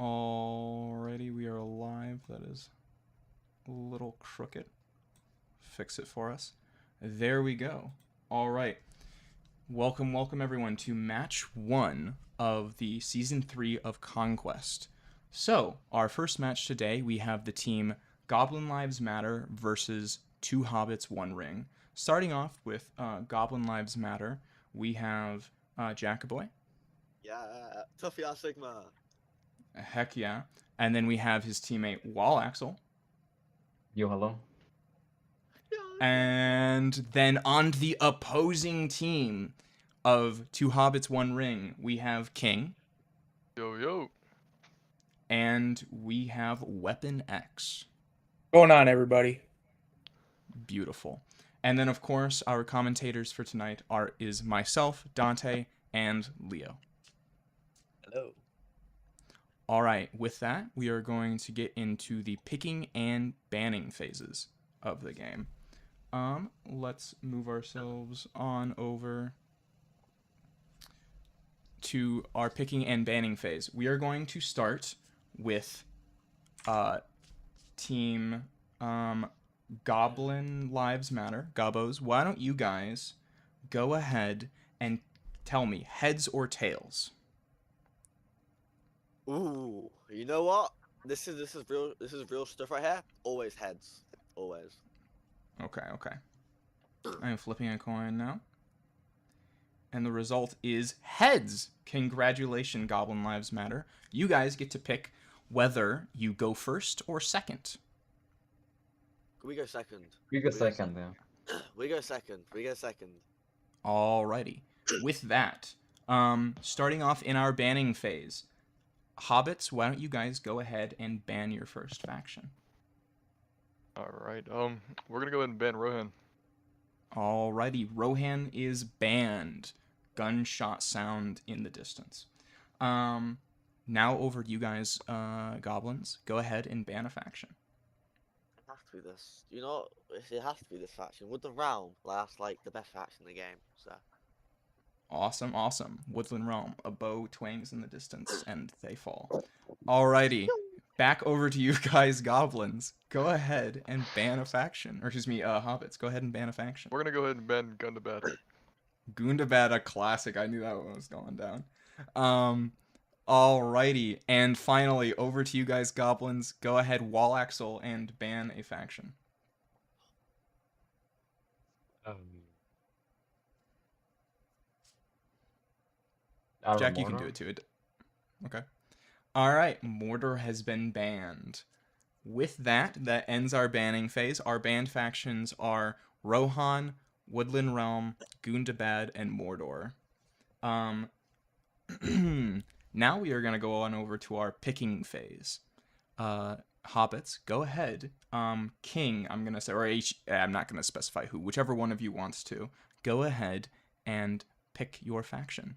Alrighty, we are live. That is a little crooked. Fix it for us. There we go. All right. Welcome everyone to match 1 of the season 3 of Conquest. So, our first match today, we have the team Goblin Lives Matter versus 2 Hobbits, 1 Ring. Starting off with Goblin Lives Matter, we have Jackaboy. Yeah, tough Sigma. Heck yeah. And then we have his teammate Wall Axel. Yo, hello. And then on the opposing team of 2 Hobbits, 1 Ring, we have King. Yo, yo. And we have Weapon X. Going on, everybody? Beautiful. And then, of course, our commentators for tonight is myself, Dante, and Leo. Hello. All right, with that, we are going to get into the picking and banning phases of the game. Let's move ourselves on over to our picking and banning phase. We are going to start with team Goblin Lives Matter. Gobbos, why don't you guys go ahead and tell me heads or tails? Ooh, you know what? This is real stuff right here. Always heads. Always. Okay. I am flipping a coin now. And the result is heads. Congratulations, Goblin Lives Matter. You guys get to pick whether you go first or second. We go second. We go second, yeah. We go second. We go second. Alrighty. With that, starting off in our banning phase, Hobbits, why don't you guys go ahead and ban your first faction? Alright, we're gonna go ahead and ban Rohan. Alrighty, Rohan is banned. Gunshot sound in the distance. Now over to you guys, Goblins. Go ahead and ban a faction. It has to be this. You know, it has to be this faction. Would the Realm last like the best faction in the game? So. Awesome. Woodland Realm. A bow twangs in the distance, and they fall. Alrighty. Back over to you guys, Goblins. Go ahead and ban a faction. Or excuse me, Hobbits. Go ahead and ban a faction. We're gonna go ahead and ban Gundabad. Gundabad, a classic. I knew that one was going down. Alrighty. And finally, over to you guys, Goblins. Go ahead, Wall Axel, and ban a faction. Jack, you can do it too. Okay. Alright, Mordor has been banned. With that, that ends our banning phase. Our banned factions are Rohan, Woodland Realm, Gundabad, and Mordor. Now we are going to go on over to our picking phase. Hobbits, go ahead. King, I'm going to say, or I'm not going to specify who, whichever one of you wants to. Go ahead and pick your faction.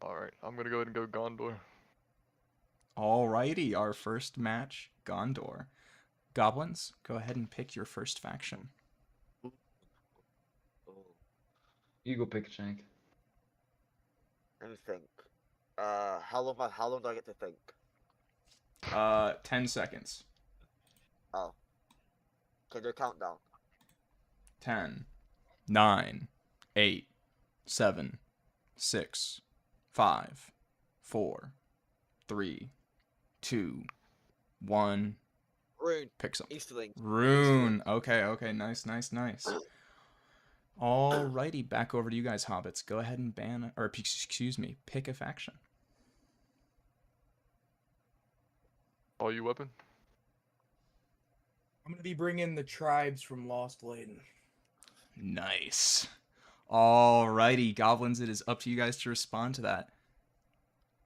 Alright, I'm gonna go ahead and go Gondor. Alrighty, our first match, Gondor. Goblins, go ahead and pick your first faction. You go pick, Shank. Let me think. How long do I get to think? 10 seconds. Oh. Can you count down? 10, 9, 8, 7, 6, 5, 4, 3, 2, 1. Rune. Pick some. Easterling. Rune. Okay. Nice. Alrighty, back over to you guys, Hobbits. Go ahead and ban, or excuse me, pick a faction. All you weapon? I'm gonna be bringing the tribes from Lost Lane. Nice. Alrighty, Goblins, it is up to you guys to respond to that.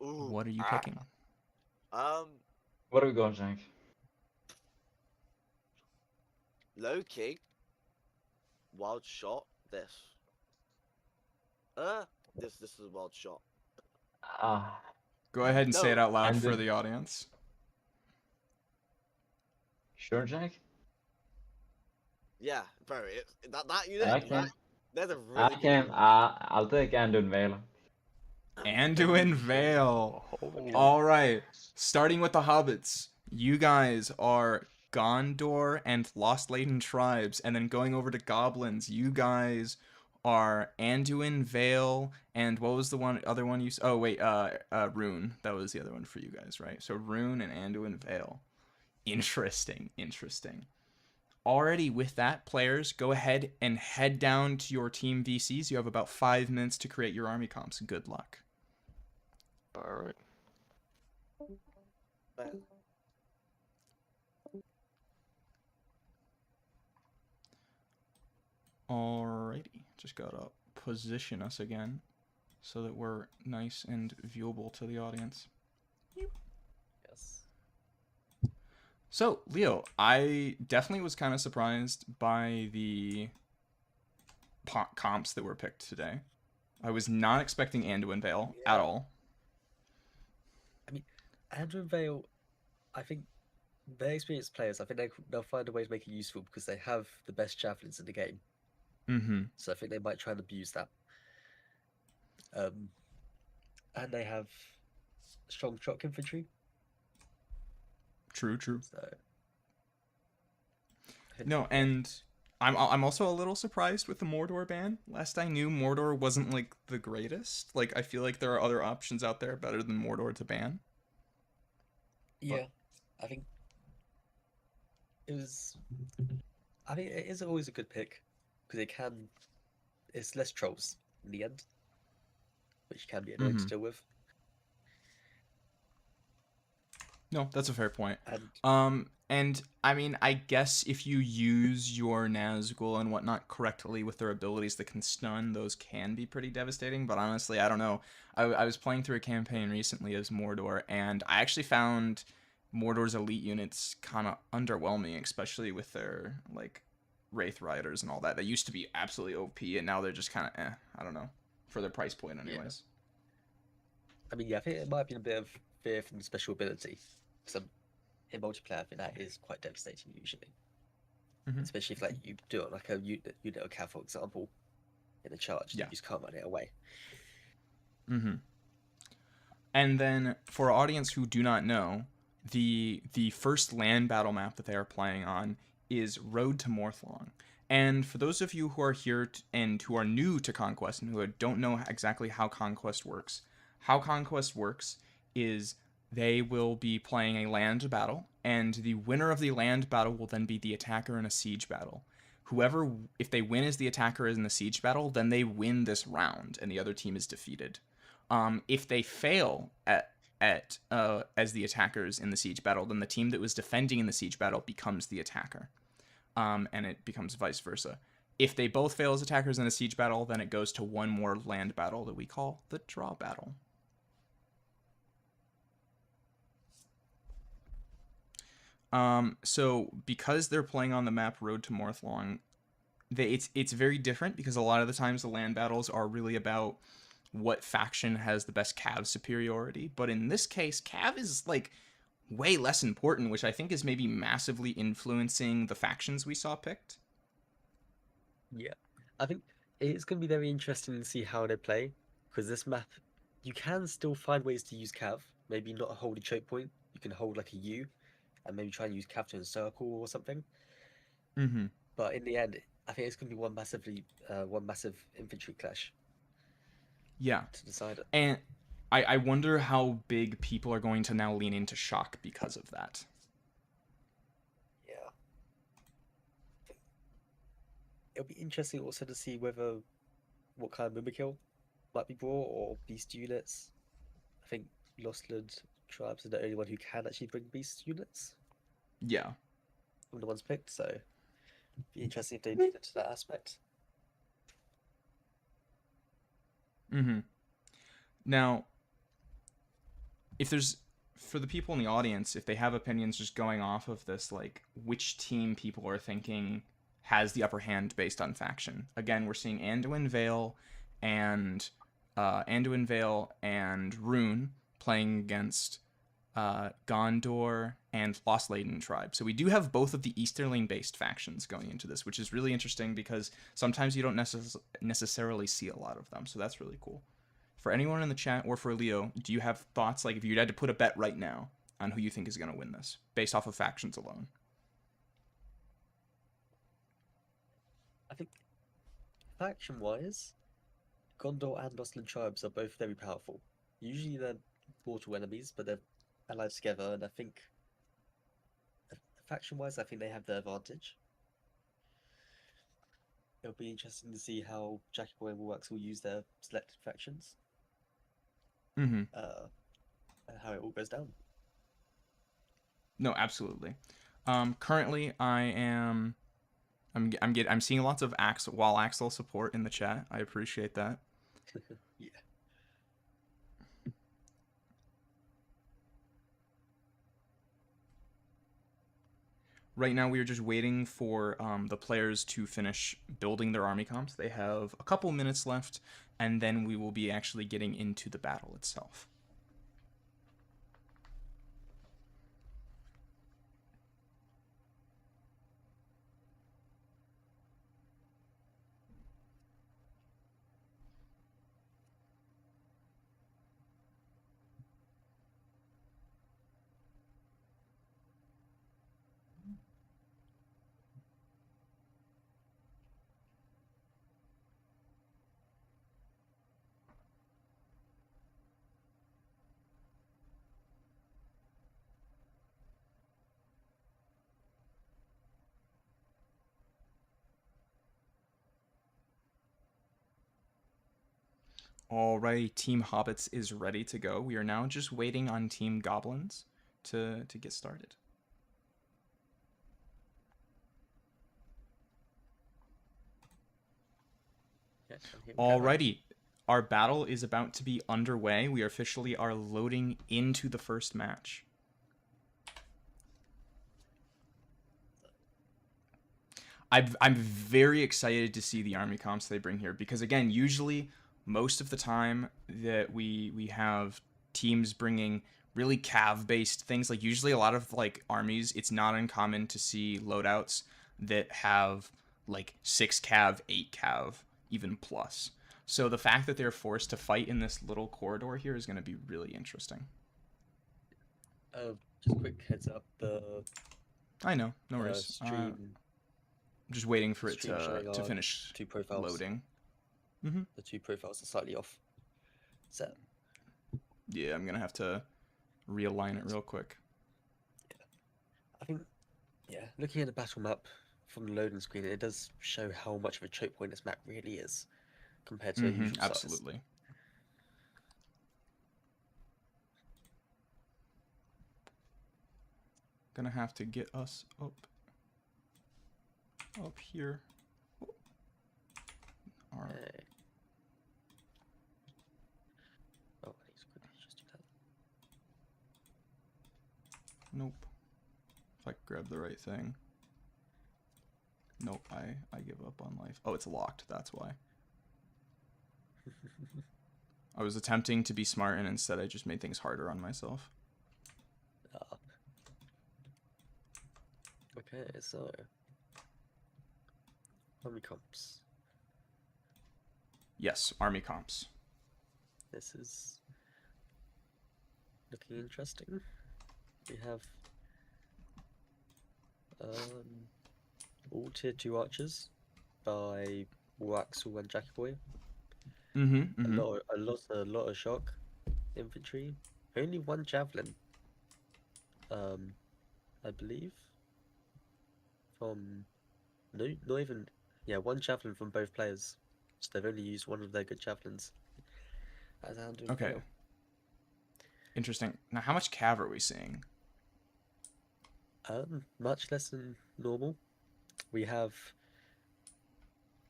Ooh, What are you picking? What are we going, Shank? Low key. Wild shot. This is a wild shot. Go ahead and say it out loud and for then- the audience. Sure, Shank? Yeah, bro. That you know, I can. that's a really good. I'll take Andun Vale. Anduin Vale. Oh, All right. Starting with the hobbits. You guys are Gondor and Lost Leyden tribes, and then going over to goblins. You guys are Anduin Vale, and what was the other one you? Oh wait, Rune. That was the other one for you guys, right? So Rune and Anduin Vale. Interesting. Already with that, players, go ahead and head down to your team VCs. You have about 5 minutes to create your army comps. Good luck. alright. But Alrighty, just gotta position us again so that we're nice and viewable to the audience. Yes. So, Leo, I definitely was kind of surprised by the comps that were picked today. I was not expecting Anduin Vale at all. Andrew Vale, I think they're experienced players. I think they'll find a way to make it useful because they have the best javelins in the game. Mm-hmm. So I think they might try and abuse that. And they have strong shock infantry. True. So I think- No, and I'm also a little surprised with the Mordor ban. Last I knew, Mordor wasn't like the greatest. Like, I feel like there are other options out there better than Mordor to ban. yeah, I think it was. I think it is always a good pick because it's less trolls in the end, which can be annoying to deal with. No, that's a fair point. And And I mean, I guess if you use your Nazgul and whatnot correctly with their abilities that can stun, those can be pretty devastating. But honestly, I don't know. I was playing through a campaign recently as Mordor, and I actually found Mordor's elite units kind of underwhelming, especially with their like Wraith Riders and all that. They used to be absolutely OP, and now they're just kind of I don't know, for their price point, anyways. I mean, yeah, I think it might have been a bit of fear from the special ability. Because in multiplayer, I think that is quite devastating usually. Mhm. Especially if like you do it like a unit of cav, for example, in a charge, Yeah. you just can't run it away. Mm-hmm. And then for our audience who do not know, the first land battle map that they are playing on is Road to Morthlong. And for those of you who are here and who are new to Conquest and who don't know exactly how Conquest works is they will be playing a land battle, and the winner of the land battle will then be the attacker in a siege battle. If they win as the attacker in the siege battle, then they win this round, and the other team is defeated. If they fail as the attackers in the siege battle, then the team that was defending in the siege battle becomes the attacker, and it becomes vice versa. If they both fail as attackers in a siege battle, then it goes to one more land battle that we call the draw battle. So because they're playing on the map Road to Morthlong, it's very different because a lot of the times the land battles are really about what faction has the best cav superiority. But in this case, cav is like way less important, which I think is maybe massively influencing the factions we saw picked. Yeah, I think it's going to be very interesting to see how they play because this map, you can still find ways to use cav. Maybe not hold a choke point. You can hold like a U, and maybe try and use cav to encircle or something. Mm-hmm. But in the end, I think it's going to be one massive infantry clash. Yeah. To decide it. And I wonder how big people are going to now lean into shock because of that. Yeah. It'll be interesting also to see what kind of Mimikill might be brought or beast units. I think Lostland tribes are the only one who can actually bring beast units. Yeah. From the ones picked, so it'd be interesting if they did it to that aspect. Mm-hmm. Now, for the people in the audience, if they have opinions just going off of this, like which team people are thinking has the upper hand based on faction. Again, we're seeing Anduin Vale and Rune playing against Gondor and Lost Leyden tribe. So we do have both of the Easterling-based factions going into this, which is really interesting because sometimes you don't necessarily see a lot of them. So that's really cool. for anyone in the chat or for Leo, do you have thoughts, like if you had to put a bet right now on who you think is going to win this based off of factions alone? I think faction-wise, Gondor and Ostland tribes are both very powerful. Usually they're mortal enemies, but they're allied together, and I think faction-wise, I think they have the advantage. It'll be interesting to see how Jackie Boy and Warwax will use their selected factions, Mm-hmm. and how it all goes down. No, absolutely. Currently, I'm seeing lots of Axel support in the chat. I appreciate that. Yeah. Right now, we are just waiting for the players to finish building their army comps. They have a couple minutes left, and then we will be actually getting into the battle itself. Alrighty, Team Hobbits is ready to go. We are now just waiting on Team Goblins to get started. Yeah, and here we go. Alrighty, our battle is about to be underway. We officially are loading into the first match. I'm very excited to see the army comps they bring here because, again, usually most of the time that we have teams bringing really cav based things, like usually a lot of like armies, it's not uncommon to see loadouts that have like 6 cav, 8 cav, even plus. So the fact that they're forced to fight in this little corridor here is going to be really interesting. Just quick heads up, the I know, no worries. stream I'm just waiting for it stream showing to our finish two profiles. loading. The two profiles are slightly off. So Yeah, I'm gonna have to realign it real quick. I think, yeah, looking at the battle map from the loading screen, it does show how much of a choke point this map really is compared to a usual size. Absolutely. Gonna have to get us up here. All right. Oh, I need to quickly just do that. Nope. If I could grab the right thing. Nope, I give up on life. Oh, it's locked, that's why. I was attempting to be smart and instead I just made things harder on myself. Okay, so army comps. Yes, army comps. This is looking interesting. We have all tier 2 archers by Waxel and Jackie Boy. A lot of shock infantry. Only one javelin. I believe. From no, not even, yeah, one javelin from both players. So they've only used one of their good javelins. As Okay. Interesting. Now, how much cav are we seeing? Much less than normal. We have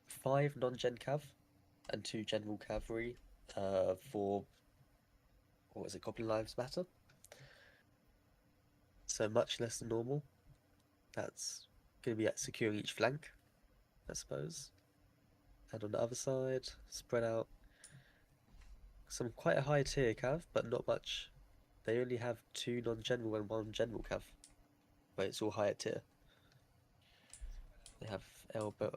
5 non-gen cav and 2 general cavalry for, what was it, Goblin Lives Matter? So much less than normal. That's going to be at securing each flank, I suppose. And on the other side, spread out some quite a high tier cav, but not much. They only have 2 non-general and 1 general cav, but it's all higher tier. They have Elbow.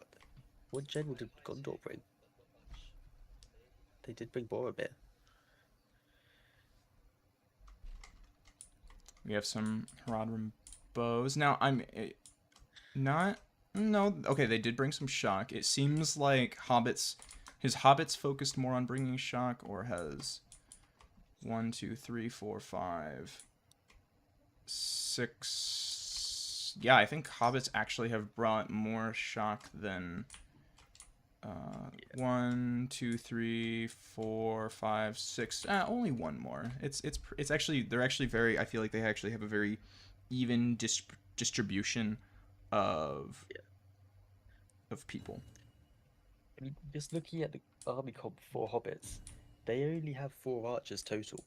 What general did Gondor bring? They did bring Boromir. We have some Haradrim bows. Now, I'm not... No, okay, they did bring some shock. It seems like hobbits... His hobbits focused more on bringing shock, or has 1, 2, 3, 4, 5, 6... Yeah, I think hobbits actually have brought more shock than... 1, 2, 3, 4, 5, 6. Only one more. It's actually, they're actually very. I feel like they actually have a very even distribution of people. I mean, just looking at the army comp for hobbits, they only have 4 archers total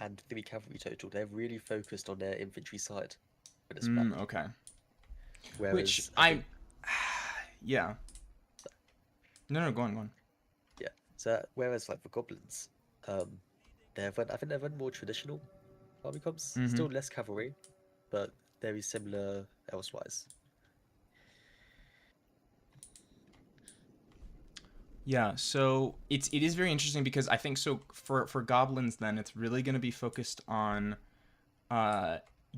and 3 cavalry total. They're really focused on their infantry side for this map. Okay. Whereas Which yeah. No, go on. Yeah. So whereas like for goblins, I think they've run more traditional army comps. Still less cavalry, but very similar elsewise. Yeah, so it is very interesting because I think so for goblins then it's really going to be focused on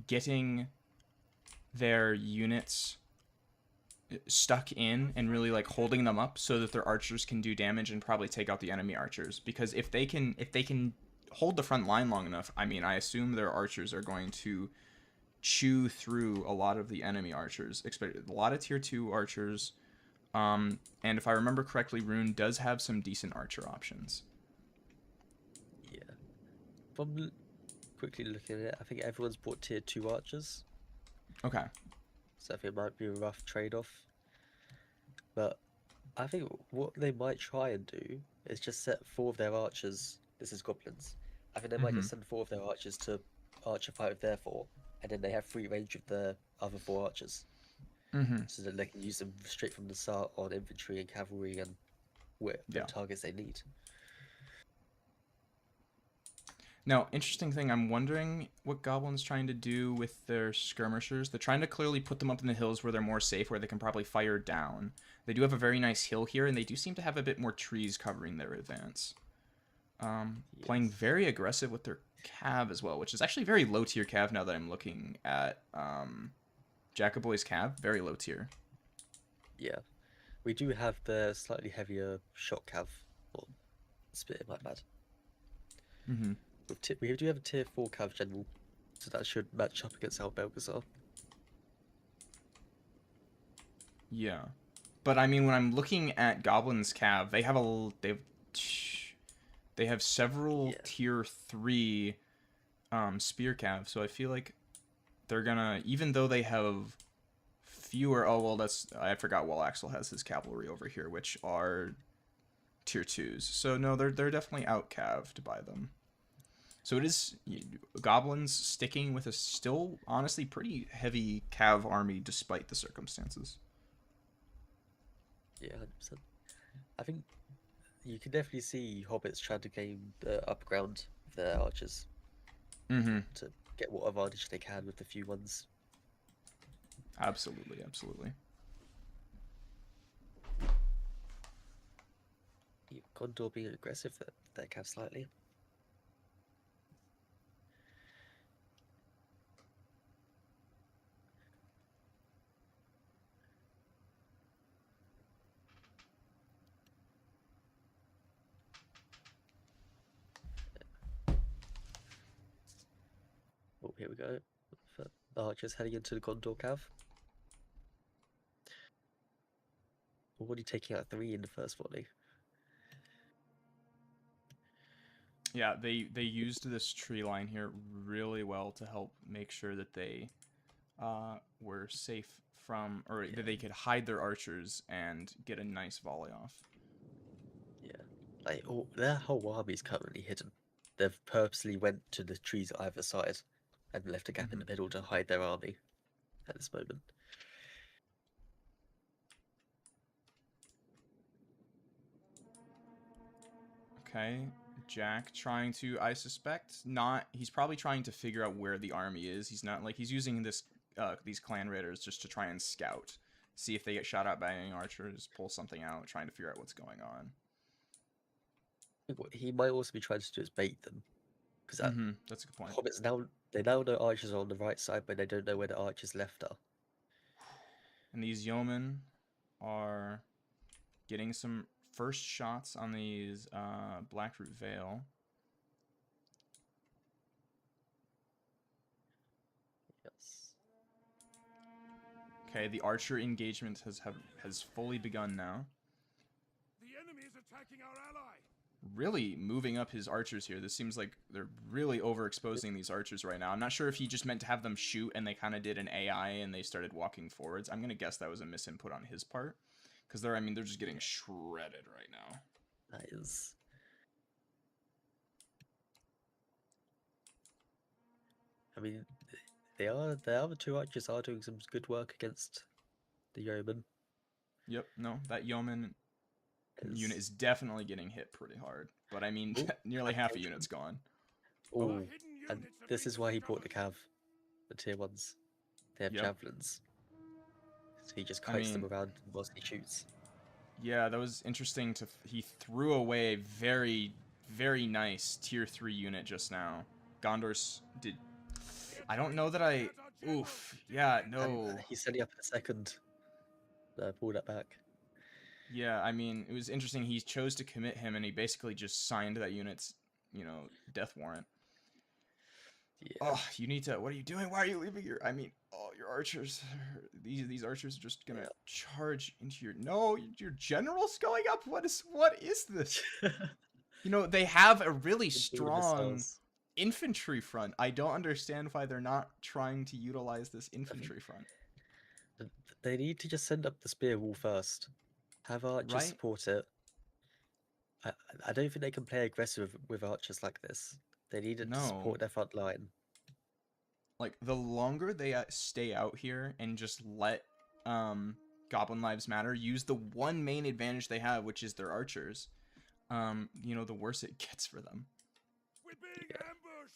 getting their units stuck in and really like holding them up so that their archers can do damage and probably take out the enemy archers, because if they can hold the front line long enough, I mean, I assume their archers are going to chew through a lot of the enemy archers, a lot of tier 2 archers. And if I remember correctly, Rune does have some decent archer options. Yeah. From quickly looking at it, I think everyone's bought tier 2 archers. Okay. So I think it might be a rough trade-off. But I think what they might try and do is just set 4 of their archers. This is goblins. I think they might just send 4 of their archers to archer fight with their 4, and then they have free range of the other 4 archers. So that they can use them straight from the start on infantry and cavalry and the targets they need. Now, interesting thing, I'm wondering what Goblin's trying to do with their skirmishers. They're trying to clearly put them up in the hills where they're more safe, where they can probably fire down. They do have a very nice hill here, and they do seem to have a bit more trees covering their advance. Playing very aggressive with their cav as well, which is actually very low tier cav now that I'm looking at Jacoboy's cav. Very low tier. Yeah. We do have the slightly heavier shot cav, or spear, my bad. We do have a tier 4 cav general, so that should match up against our Belgazar. Yeah, but I mean, when I'm looking at Goblin's cav, they have several tier 3 spear cav, so I feel like they're gonna, even though they have fewer. Oh well, I forgot. Well, Axel has his cavalry over here, which are tier 2s. So no, they're definitely out caved by them. So it is goblins sticking with a still honestly pretty heavy cav army despite the circumstances. Yeah, 100%. I think you can definitely see hobbits trying to gain the upper ground with their archers to get what advantage they can with the few ones. Absolutely. Gondor being aggressive, their cav slightly. Oh, here we go. Archers heading into the Gondor cav. Already taking out 3 in the first volley. Yeah, they used this tree line here really well to help make sure that they were safe from, or that they could hide their archers and get a nice volley off. Yeah, like their whole army is currently hidden. They've purposely went to the trees either side and left a gap in the middle to hide their army at this moment. Okay, Jack trying to, I suspect, he's probably trying to figure out where the army is. He's not, like, he's using these clan raiders just to try and scout. See if they get shot at by any archers, pull something out, trying to figure out what's going on. What he might also be trying to do is bait them. Because that's a good point. Hobbits now They now know archers are on the right side, but they don't know where the archers left are. And these yeomen are getting some first shots on these Blackroot Vale. Yes. Okay, the archer engagement has fully begun now. The enemy is attacking our ally. Really moving up his archers here. This seems like they're really overexposing these archers right now. I'm not sure if he just meant to have them shoot and they kind of did an AI and they started walking forwards. I'm going to guess that was a misinput on his part. Because they're just getting shredded right now. That is. I mean, the other two archers are doing some good work against the yeoman. Yep, no, that yeoman unit Is- is definitely getting hit pretty hard. But I mean, Ooh, nearly half a engagement. unit's gone. Oh, Our hidden and units have this been is why he brought the discovered. cav, the tier ones. They have Yep. javelins. So he just I kites them mean- around whilst he shoots. Yeah, that was interesting. He threw away a very, very nice tier 3 unit just now. Gondor's did. I don't know that I. Oof. Yeah, no. And he's setting up in a second. Pull that back. Yeah, I mean, it was interesting. He chose to commit him, and he basically just signed that unit's, death warrant. Yeah. Oh, you need to. What are you doing? Why are you leaving your? I mean, oh, your archers. These archers are just gonna Yeah. charge into your. No, your general's going up. What is this? They have a really strong infantry front. I don't understand why they're not trying to utilize this infantry front. They need to just send up the spear wall first. Have archers Right? support it. I don't think they can play aggressive with archers like this. They need it to No. support their front line. Like, the longer they stay out here and just let Goblin Lives Matter use the one main advantage they have, which is their archers, the worse it gets for them. We're being Yeah. ambushed.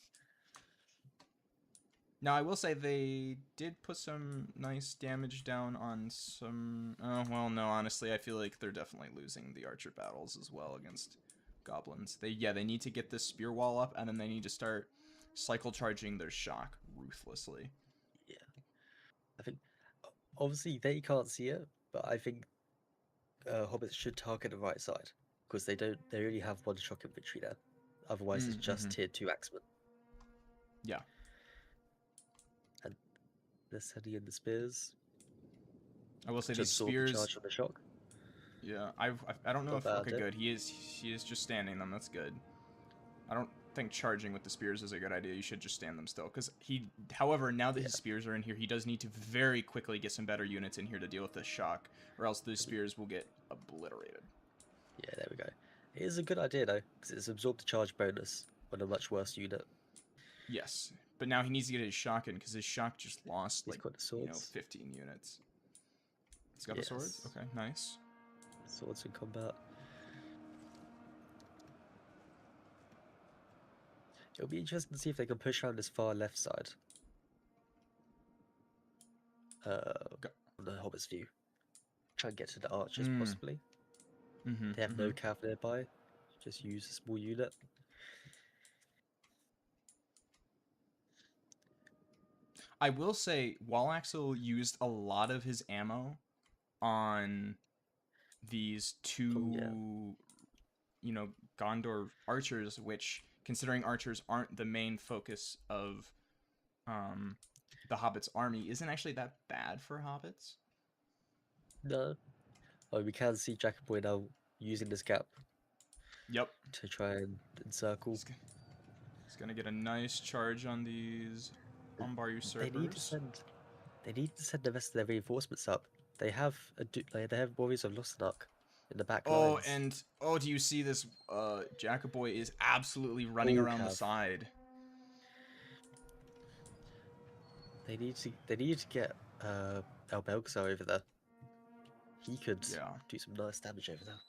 Now, I will say they did put some nice damage down on some... well, no, honestly, I feel like they're definitely losing the archer battles as well against goblins. They need to get this spear wall up, and then they need to start cycle charging their shock ruthlessly. Yeah. I think, obviously, they can't see it, but I think hobbits should target the right side, because they only have one shock infantry there. Otherwise, it's just tier 2 axemen. Yeah. And they're sending in the spears. I will say to these absorb the spears... charge on the shock. Yeah, I don't know Not if... bad, Okay, eh? good. He is just standing them. That's good. I don't think charging with the spears is a good idea. You should just stand them still. However, now that his spears are in here, he does need to very quickly get some better units in here to deal with this shock, or else those spears will get obliterated. Yeah, there we go. It is a good idea, though, because it's absorbed the charge bonus on a much worse unit. Yes, but now he needs to get his shock in, because his shock just lost, He's like, got the swords. 15 units. He's got the swords? Yes. Okay, nice. Swords in combat. It'll be interesting to see if they can push around this far left side. From the Hobbit's view. Try and get to the archers, possibly. They have no cav nearby. Just use a small unit. I will say, Wallaxel used a lot of his ammo on these two, Gondor archers, which, considering archers aren't the main focus of the Hobbits' army, isn't actually that bad for Hobbits. No. Oh, we can see Jackaboy now using this gap Yep. to try and encircle. He's gonna get a nice charge on these Umbar usurpers. They need to send the rest of their reinforcements up. They have they have warriors of Lostenark in the back lines. Do you see this? Jackaboy is absolutely running around the side. They need to get Albelxar over there. He could do some nice damage over there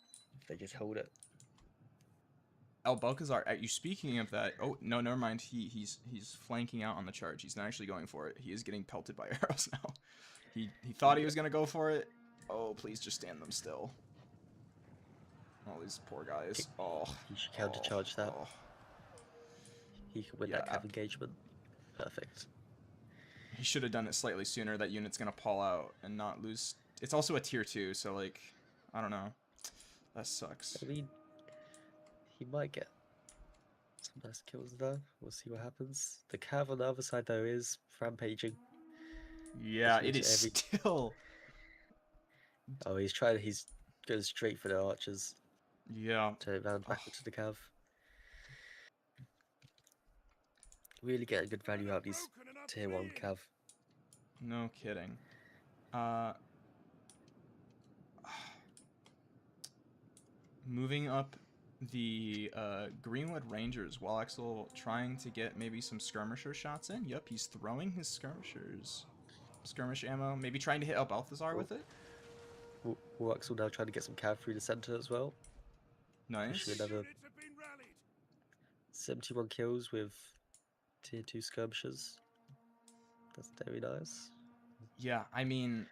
if they just hold it. Balcazar, are you speaking of that? Oh no, never mind. He's flanking out on the charge. He's not actually going for it. He is getting pelted by arrows now. He thought he was gonna go for it. Oh, please just stand them still. All these poor guys. Oh, He should countercharge that. Oh. He can win that cav engagement. Perfect. He should have done it slightly sooner. That unit's gonna pull out and not lose. It's also a tier 2, so like, I don't know. That sucks. I mean, he might get some nice kills though. We'll see what happens. The cav on the other side though is rampaging. Yeah, Looking it into is every- still. Oh, he's trying. He's going straight for the archers. Yeah. Turn it round back Oh. into the cav. Really getting good value out of these Broken and tier 1 upbeat. cav. No kidding. Moving up the Greenwood Rangers, while Axel trying to get maybe some skirmisher shots in. Yep, he's throwing his skirmish ammo. Maybe trying to hit up Balthazar with it. Waxel now trying to get some cav through the center as well. Nice. Pushing another Units have been rallied. 71 kills with tier 2 skirmishers. That's very nice. Yeah, I mean,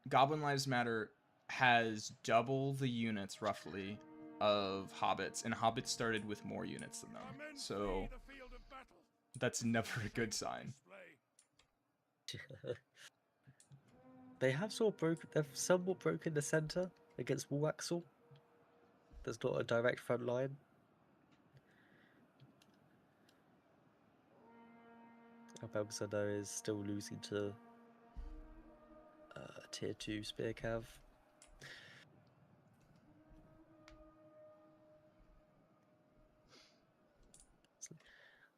Goblin Lives Matter has double the units roughly of hobbits, and hobbits started with more units than Our them. men So flee the field of battle. that's never a good sign. Display. They have sort of broken. They've somewhat broken the center against Waxel. There's not a direct front line. Albelsa though is still losing to tier 2 spear cav.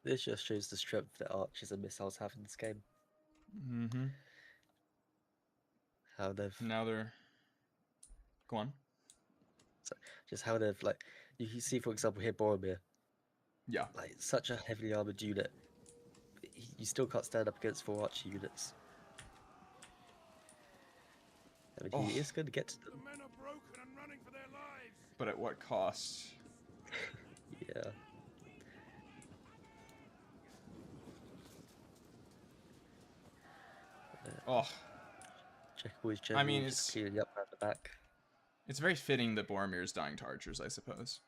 This just shows the strength that archers and missiles have in this game. Mm-hmm. How they've Now they're... Go on. just how they've like you can see for example here Boromir, Yeah. like such a heavily armored unit. You still can't stand up against 4 archer units. I mean, he Oh. is going to get to The them. men are broken and running for their lives. But at what cost? Yeah. Oh, Checkerboard's general mean, just it's- cleaning up at the back. it's very fitting that Boromir's dying to archers, I suppose.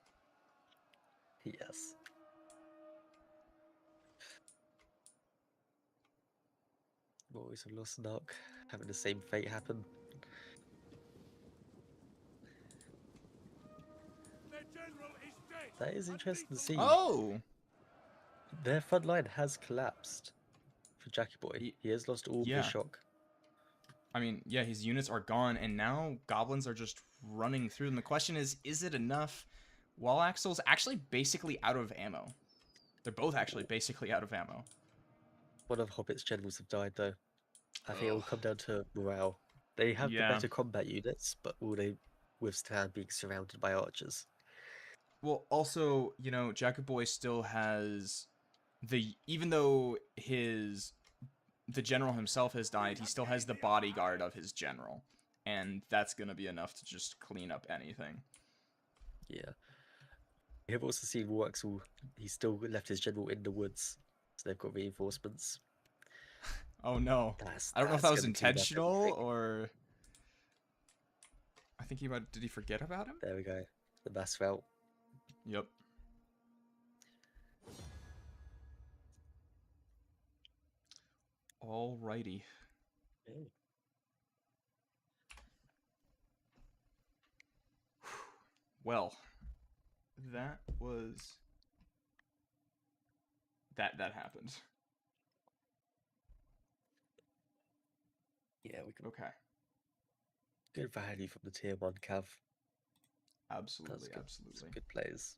Yes. Always a lost knock, having the same fate happen. Their general is dead. That is A interesting to lethal see. Oh! Their front line has collapsed for Jackie Boy. Ye- He has lost all yeah. the shock. I mean, yeah, his units are gone, and now goblins are just running through them. The question is it enough? Wall Axel's actually basically out of ammo. They're both actually basically out of ammo. One of Hobbit's generals have died though. I think it will Ugh. come down to morale. They have Yeah. the better combat units, but will they withstand being surrounded by archers? Well, also, you know, Jacob Boy still has even though the general himself has died, he still has the bodyguard of his general, and that's gonna be enough to just clean up anything. Yeah. We have also seen Waxel, he still left his general in the woods, so they've got reinforcements. Oh no. I don't know if that was gonna clean up intentional everything. or I think did he forget about him? There we go. The mass route. Yep. Alrighty. Well, that was that happened. Yeah, we got Okay. good value from the tier 1 cav. Absolutely, That's good. absolutely. Some good players.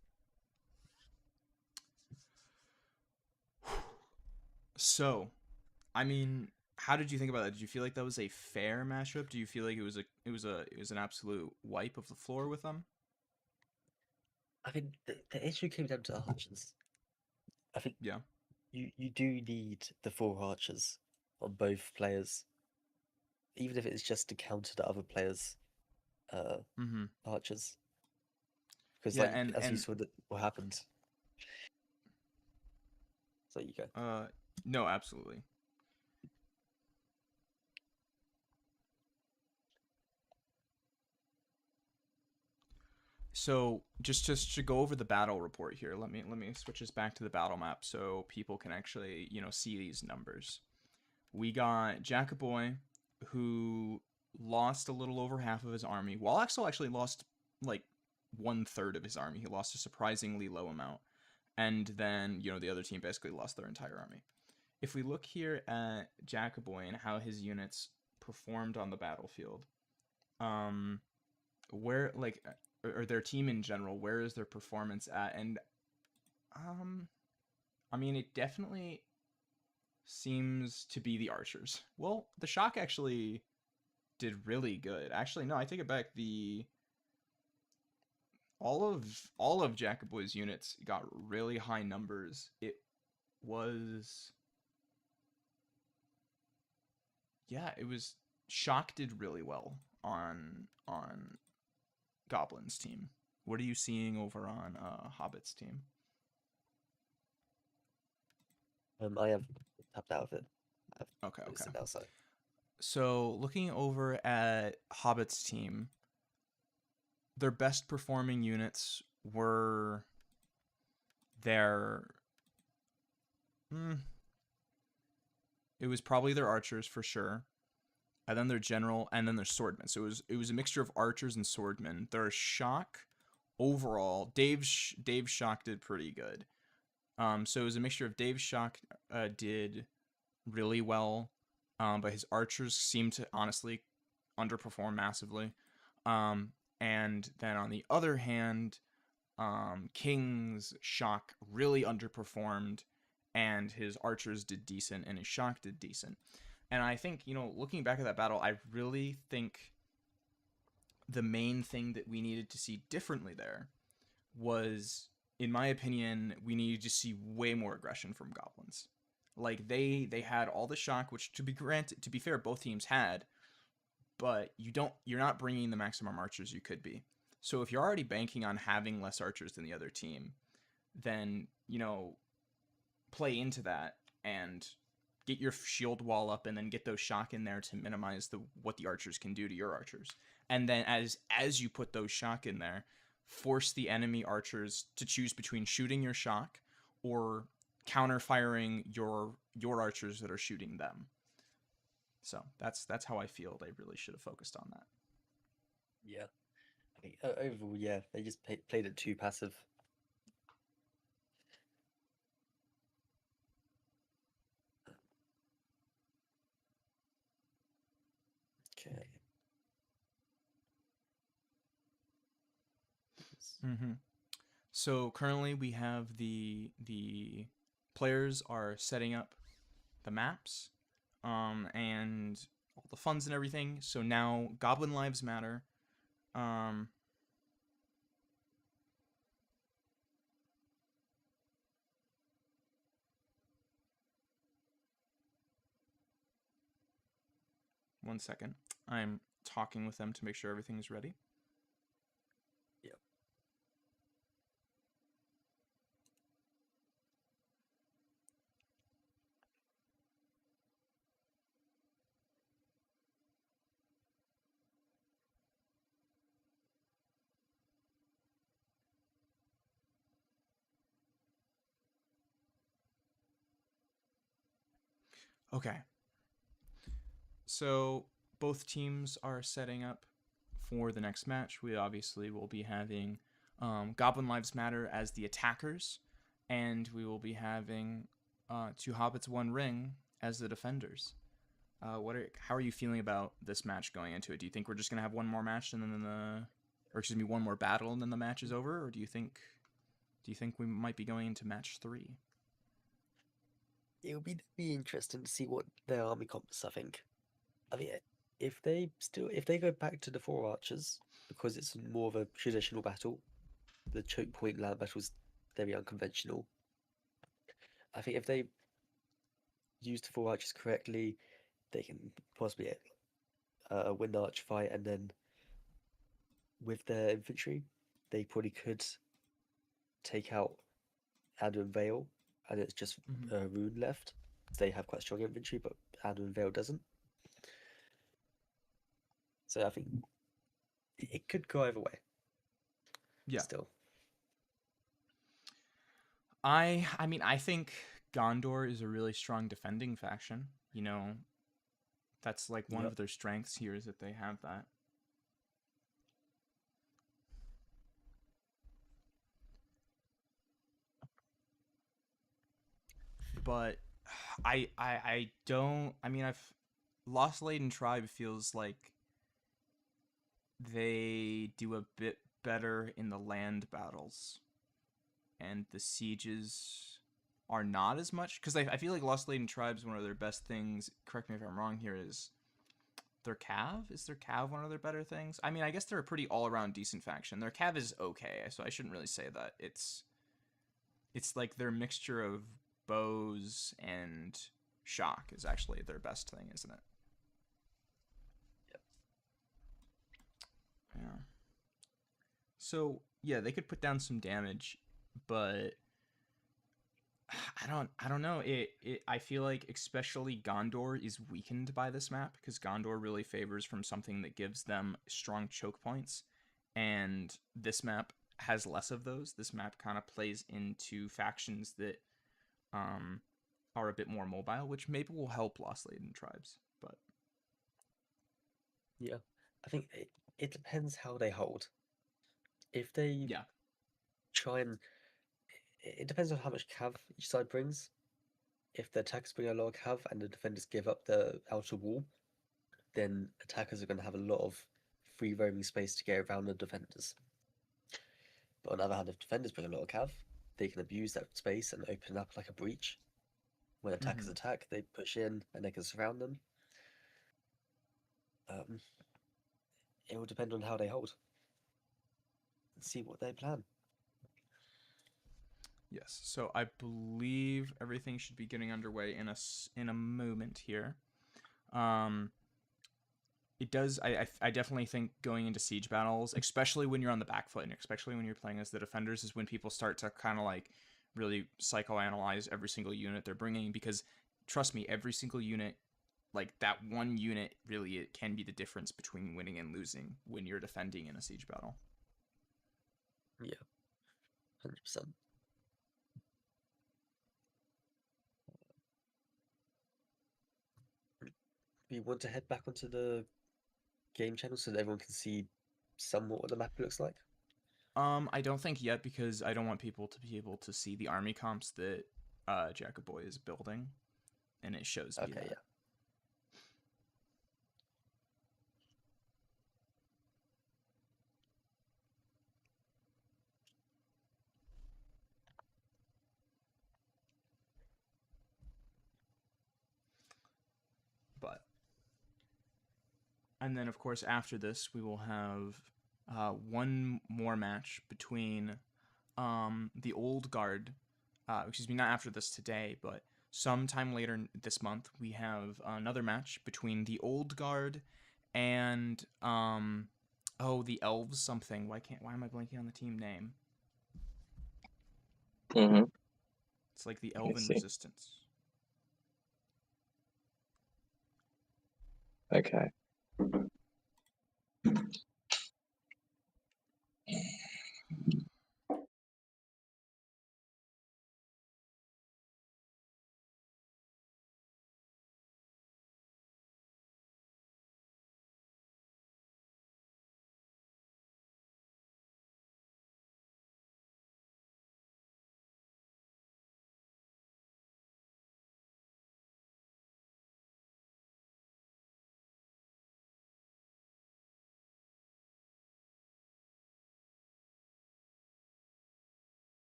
So, I mean, how did you think about that? Did you feel like that was a fair matchup? Do you feel like it was an absolute wipe of the floor with them? I mean, the issue came down to archers. I think Yeah. you do need the 4 archers on both players, even if it's just to counter the other players' Mm-hmm. archers. Because, Yeah, like, and- as you and- saw, what happened. So you go. No, absolutely. So just to go over the battle report here, let me switch us back to the battle map so people can actually see these numbers. We got Jackaboy, who lost a little over half of his army. Wallaxel actually lost like 1/3 of his army. He lost a surprisingly low amount, and then the other team basically lost their entire army. If we look here at Jackaboy and how his units performed on the battlefield, where or their team in general, where is their performance at? And I mean, it definitely seems to be the archers. Well, the shock actually did really good. Actually, no, I take it back. All of Jackaboy's units got really high numbers. It was shock did really well on Goblin's team. What are you seeing over on Hobbit's team? I have tapped out of it. Okay. It's outside. So looking over at Hobbit's team, their best performing units were their it was probably their archers for sure, and then their general, and then their swordmen. So it was a mixture of archers and swordmen. Their shock overall, Dave's shock did pretty good. So it was a mixture of Dave's shock did really well, but his archers seemed to honestly underperform massively. And then on the other hand, King's shock really underperformed, and his archers did decent, and his shock did decent. And I think, looking back at that battle, I really think the main thing that we needed to see differently there was, in my opinion, we needed to see way more aggression from goblins. Like they had all the shock, which to be fair, both teams had, but you're not bringing the maximum archers you could be. So if you're already banking on having less archers than the other team, then play into that and get your shield wall up, and then get those shock in there to minimize what the archers can do to your archers. And then as you put those shock in there, force the enemy archers to choose between shooting your shock or counter firing your archers that are shooting them. So that's how I feel they really should have focused on that. Yeah. I think overall, yeah, they just played it too passive. Okay. Mm-hmm. So currently we have the players are setting up the maps, and all the funds and everything. So now Goblin Lives Matter. One second. I'm talking with them to make sure everything's ready. Yep. Okay. So both teams are setting up for the next match. We obviously will be having Goblin Lives Matter as the attackers, and we will be having Two Hobbits, One Ring as the defenders. How are you feeling about this match going into it? Do you think we're just gonna have one more match and then one more battle and then the match is over, or do you think we might be going into match 3? It'll be interesting to see what their army comps. I mean, if they go back to the 4 archers, because it's more of a traditional battle, the choke point land battle is very unconventional. I think if they use the 4 archers correctly, they can possibly win the arch fight, and then with their infantry, they probably could take out Anduin Vale, and it's just Rune left. They have quite strong infantry, but Anduin Vale doesn't. So I think it could go either way. Yeah. Still. I mean, I think Gondor is a really strong defending faction. You know, that's like one Yep. of their strengths here is that they have that. But I don't. I mean, I've Lost Laden Tribe feels like they do a bit better in the land battles, and the sieges are not as much because I feel like Lost Laden Tribes, one of their best things, correct me if I'm wrong here, is their cav. Is their cav one of their better things? I mean, I guess they're a pretty all-around decent faction. Their cav is okay, so I shouldn't really say that. It's like their mixture of bows and shock is actually their best thing, isn't it? Yep. Yeah. So yeah, they could put down some damage, but I don't know. I feel like especially Gondor is weakened by this map because Gondor really favors from something that gives them strong choke points, and this map has less of those. This map kind of plays into factions that are a bit more mobile, which maybe will help Lost Laden tribes. But Yeah. I think it depends how they hold. If they yeah, try and it depends on how much cav each side brings. If the attackers bring a lot of cav and the defenders give up the outer wall, then attackers are going to have a lot of free roaming space to get around the defenders. But on the other hand, if defenders bring a lot of cav, they can abuse that space and open up like a breach. When attackers attack, they push in and they can surround them. It will depend on how they hold. And see what they plan. yes. So I believe everything should be getting underway in a moment here. It does. I definitely think going into siege battles, especially when you're on the back foot, and especially when you're playing as the defenders, is when people start to kind of like really psychoanalyze every single unit they're bringing. Because trust me, every single unit, like that one unit, really it can be the difference between winning and losing when you're defending in a siege battle. Yeah, 100%. We want to head back onto the game channel so that everyone can see somewhat what the map looks like. I don't think yet because I don't want people to be able to see the army comps that Jacoboy is building, and it shows me Okay, that. yeah. But and then of course after this we will have one more match between the old guard. Excuse me, not after this today, but sometime later this month we have another match between the old guard and the elves something. Why am I blanking on the team name? Mm-hmm. It's like the I Elven see. Resistance. Okay.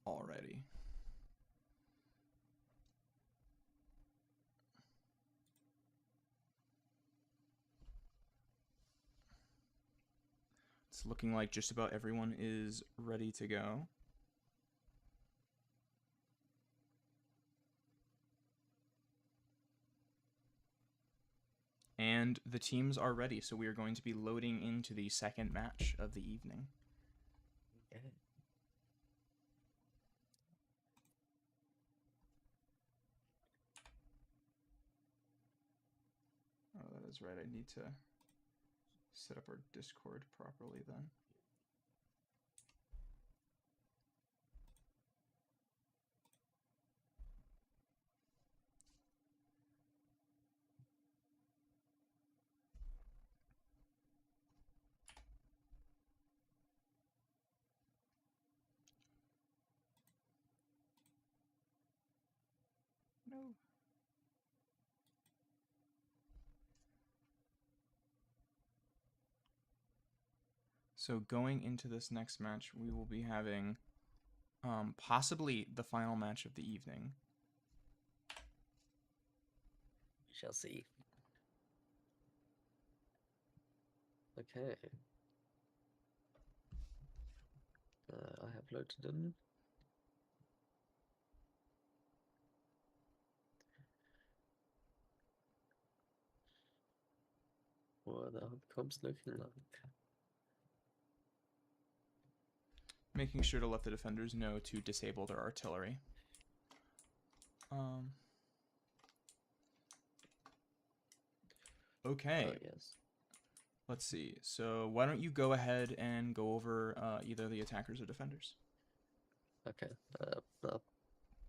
Already. It's looking like just about everyone is ready to go. And the teams are ready, so we are going to be loading into the second match of the evening. Yeah. Oh, that is right. I need to set up our Discord properly then. No. So going into this next match, we will be having possibly the final match of the evening. We shall see. Okay. I have loaded in. What are the comps looking like? Making sure to let the defenders know to disable their artillery. Okay. Yes. Let's see. So why don't you go ahead and go over either the attackers or defenders? Okay. I'll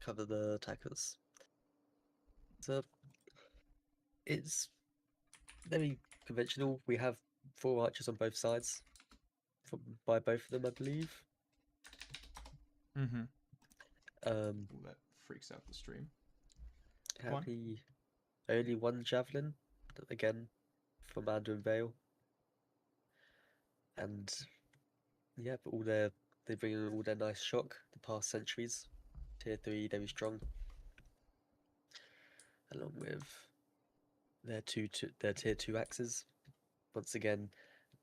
cover the attackers. So it's very conventional. We have 4 archers on both sides, by both of them, I believe. Mm-hmm. Um, Ooh, that freaks out the stream. Go on. happy only 1 javelin, again, for Mandarin Vale. And yeah, but they bring in all their nice shock the past centuries. Tier 3 very strong. Along with their tier 2 axes. Once again,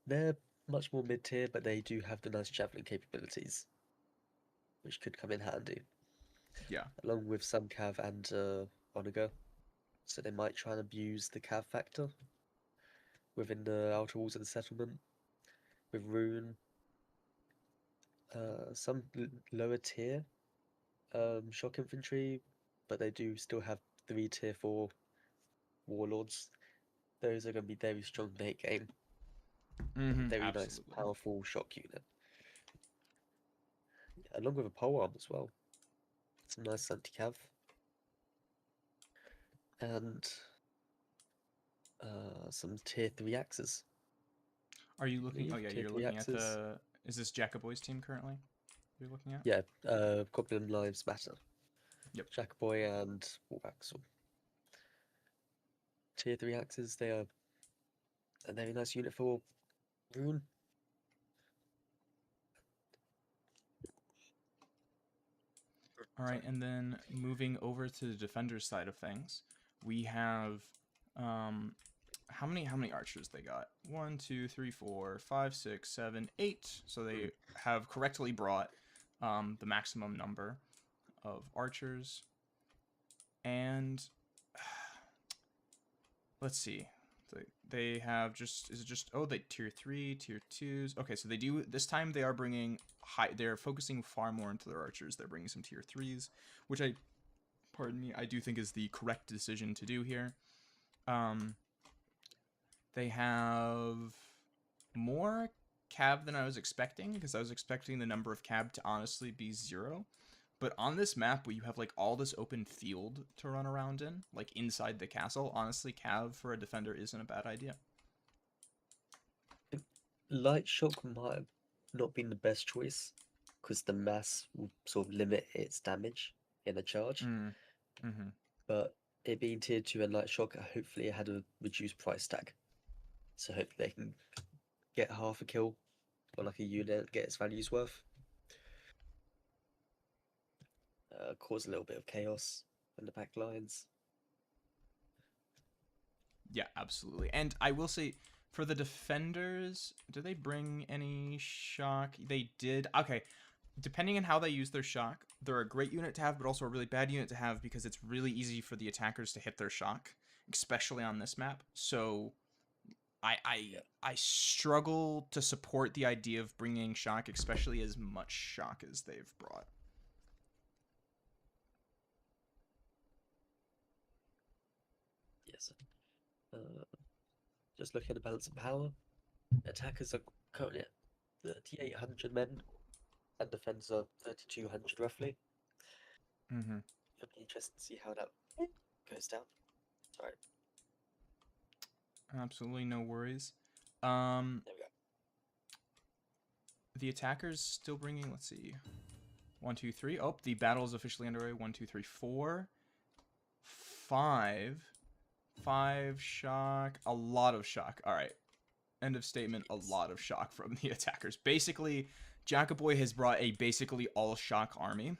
they're much more mid tier, but they do have the nice javelin capabilities, which could come in handy. Yeah. Along with some cav and Onager, so they might try and abuse the cav factor within the outer walls of the settlement. With Rune, some lower tier shock infantry, but they do still have 3 tier 4 warlords. Those are going to be very strong late game. Mm-hmm. Very Absolutely. nice, powerful shock unit. Yeah, along with a polearm as well. Some nice anti-cav. And some tier 3 axes. Are you looking? Oh yeah, Tier you're 3 looking at axes. the. Is this Jacoboy's team currently? You're looking at? Yeah, Goblin Lives Matter. Yep. Jackboy and Wolf Axel. Tier 3 axes, they are a very nice unit for Rune. All right, and then moving over to the defenders side of things, we have how many archers they got? 1, 2, 3, 4, 5, 6, 7, 8. So they have correctly brought the maximum number of archers. And let's see. They have just, is it just, oh, they tier 3, tier 2s. Okay, so they do, this time they are bringing they're focusing far more into their archers. They're bringing some tier 3s, which pardon me, I do think is the correct decision to do here. They have more cab than I was expecting, because I was expecting the number of cab to honestly be 0. But on this map, where you have like all this open field to run around in, like inside the castle, honestly, cav for a defender isn't a bad idea. Light shock might have not been the best choice because the mass will sort of limit its damage in a charge. Mm-hmm. But it being tier 2 and light shock, hopefully it had a reduced price tag. So hopefully they can get half a kill or like a unit, get its value's worth. Cause a little bit of chaos in the back lines. Yeah, absolutely. And I will say, for the defenders, do they bring any shock? They did. Okay, depending on how they use their shock, they're a great unit to have, but also a really bad unit to have because it's really easy for the attackers to hit their shock, especially on this map. So I struggle to support the idea of bringing shock, especially as much shock as they've brought. Yes. just looking at the balance of power, attackers are currently at 3,800 men, and defenders are 3,200 roughly. Mm-hmm. It'll be interesting to see how that goes down. Sorry, Absolutely no worries. there we go. The attackers still bringing. Let's see. 1, 2, 3. Oh, the battle is officially underway. 1, 2, 3, 4, 5. 5 shock. A lot of shock. All right. End of statement. A lot of shock from the attackers. Basically, Jackaboy has brought a basically all shock army.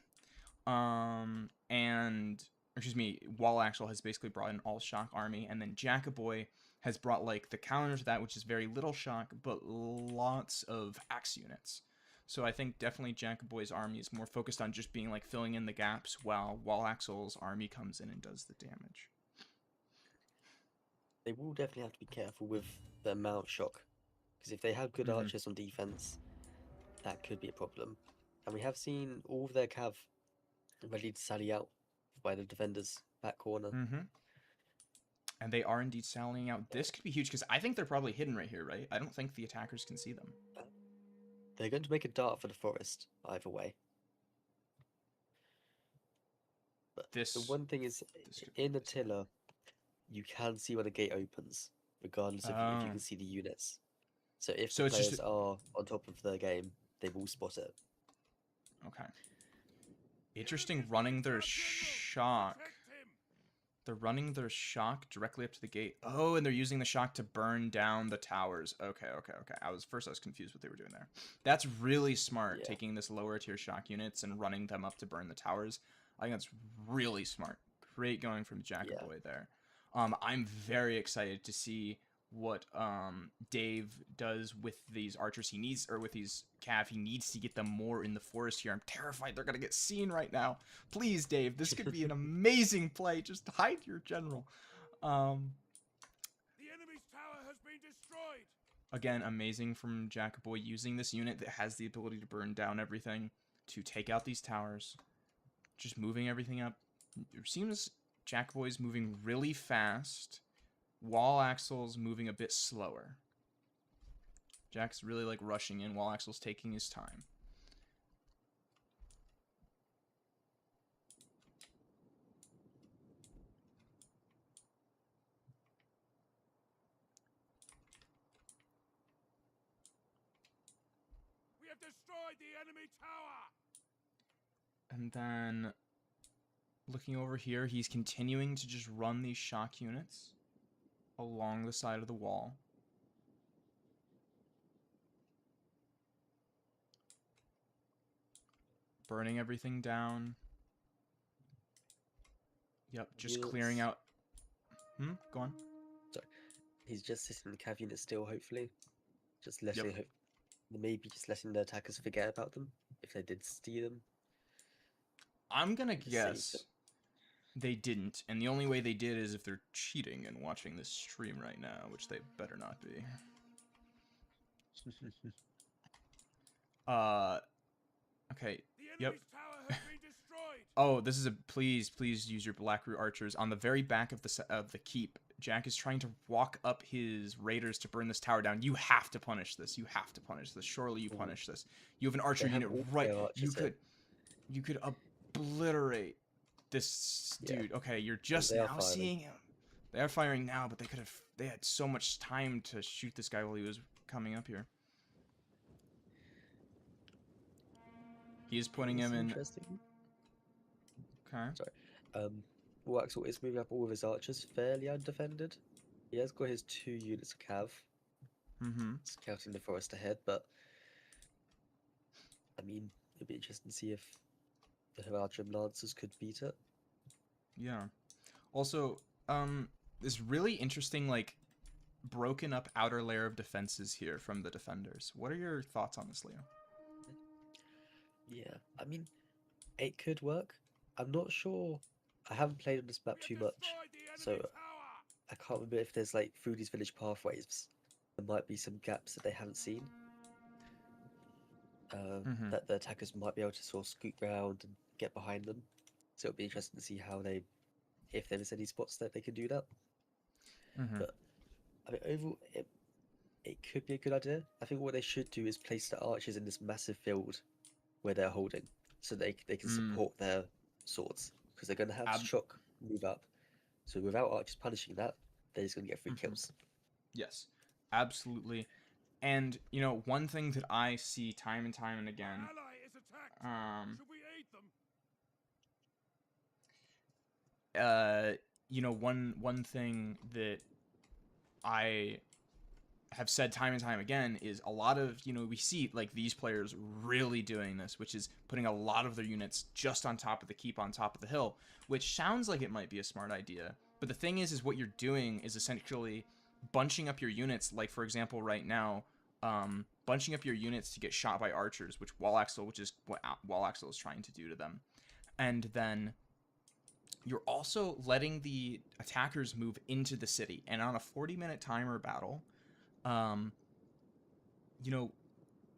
Excuse me, Wall Axel has basically brought an all shock army, and then Jackaboy has brought like the counter to that, which is very little shock, but lots of axe units. So I think definitely Jackaboy's army is more focused on just being like filling in the gaps, while Wall Axel's army comes in and does the damage. They will definitely have to be careful with the amount of shock, because if they have good Mhm. archers on defense, that could be a problem. And we have seen all of their cav ready to sally out by the defenders back corner. Mm-hmm. And they are indeed sallying out. This could be huge because I think they're probably hidden right here, right? I don't think the attackers can see them. They're going to make a dart for the forest either way. But the This one thing is, this could be in crazy. Attila, you can see when the gate opens, regardless of if you Oh. can see the units. So if So the it's just players are on top of the game, they will spot it. Okay. Interesting running their shock. Protect him. They're running their shock directly up to the gate. Oh, and they're using the shock to burn down the towers. Okay. I was confused what they were doing there. That's really smart, Yeah. taking this lower tier shock units and running them up to burn the towers. I think that's really smart. Great going from Jackaboy there. I'm very excited to see what Dave does with these archers. He needs, or with these cav, he needs to get them more in the forest here. I'm terrified they're gonna get seen right now. Please, Dave, this could be an amazing play. Just hide your general. The enemy's tower has been destroyed. Again, amazing from Jackaboy using this unit that has the ability to burn down everything to take out these towers. Just moving everything up. It seems Jackaboy's moving really fast. Wall Axel's moving a bit slower. Jack's really like rushing in. Wall Axel's taking his time. We have destroyed the enemy tower. And then looking over here, he's continuing to just run these shock units along the side of the wall. Burning everything down. Yep, just clearing Units. out. Go on. He's just sitting the cav unit still, hopefully. Just letting maybe just letting the attackers forget about them if they did see them. I'm gonna Just guess save they didn't, and the only way they did is if they're cheating and watching this stream right now, which they better not be. Okay. The enemy's tower has been destroyed. Oh, this is a please use your Black Root archers on the very back of the keep. Jack is trying to walk up his raiders to burn this tower down. You have to punish this. You have to punish this. Surely you punish this. You have an archer They have unit all right. their archers You could obliterate this Yeah. dude. Okay, you're just they are now firing. seeing him. They are firing now, but they had so much time to shoot this guy while he was coming up here. He is putting It's him in. interesting. Okay. Waxel is moving up all of his archers fairly undefended. He has got his 2 units of cav Mm-hmm. scouting the forest ahead, but I mean, it'd be interesting to see if the Heraldrium Lancers could beat it. Yeah. Also, this really interesting, like, broken up outer layer of defenses here from the defenders. What are your thoughts on this, Leo? Yeah, I mean, it could work. I'm not sure. I haven't played on this map too much, so I can't remember if there's like through these village pathways, there might be some gaps that they haven't seen. Mhm. That the attackers might be able to sort of scoot round and get behind them. So it'll be interesting to see how if there is any spots that they can do that. Mm-hmm. But I mean, overall, it could be a good idea. I think what they should do is place the archers in this massive field where they're holding, so they can Mm. support their swords because they're going to have Ab- shock move up. So without archers punishing that, they're just going to get free Mhm. kills. Yes, absolutely. And you know, one thing that I see time and time and Our again, ally is attacked. um, Should we aid them? you know, one thing that I have said time and time again is a lot of, you know, we see like these players really doing this, which is putting a lot of their units just on top of the keep on top of the hill, which sounds like it might be a smart idea. But the thing is what you're doing is essentially bunching up your units, like for example right now, bunching up your units to get shot by archers, which is what Wall Axle is trying to do to them. And then you're also letting the attackers move into the city. And on a 40-minute timer battle, you know,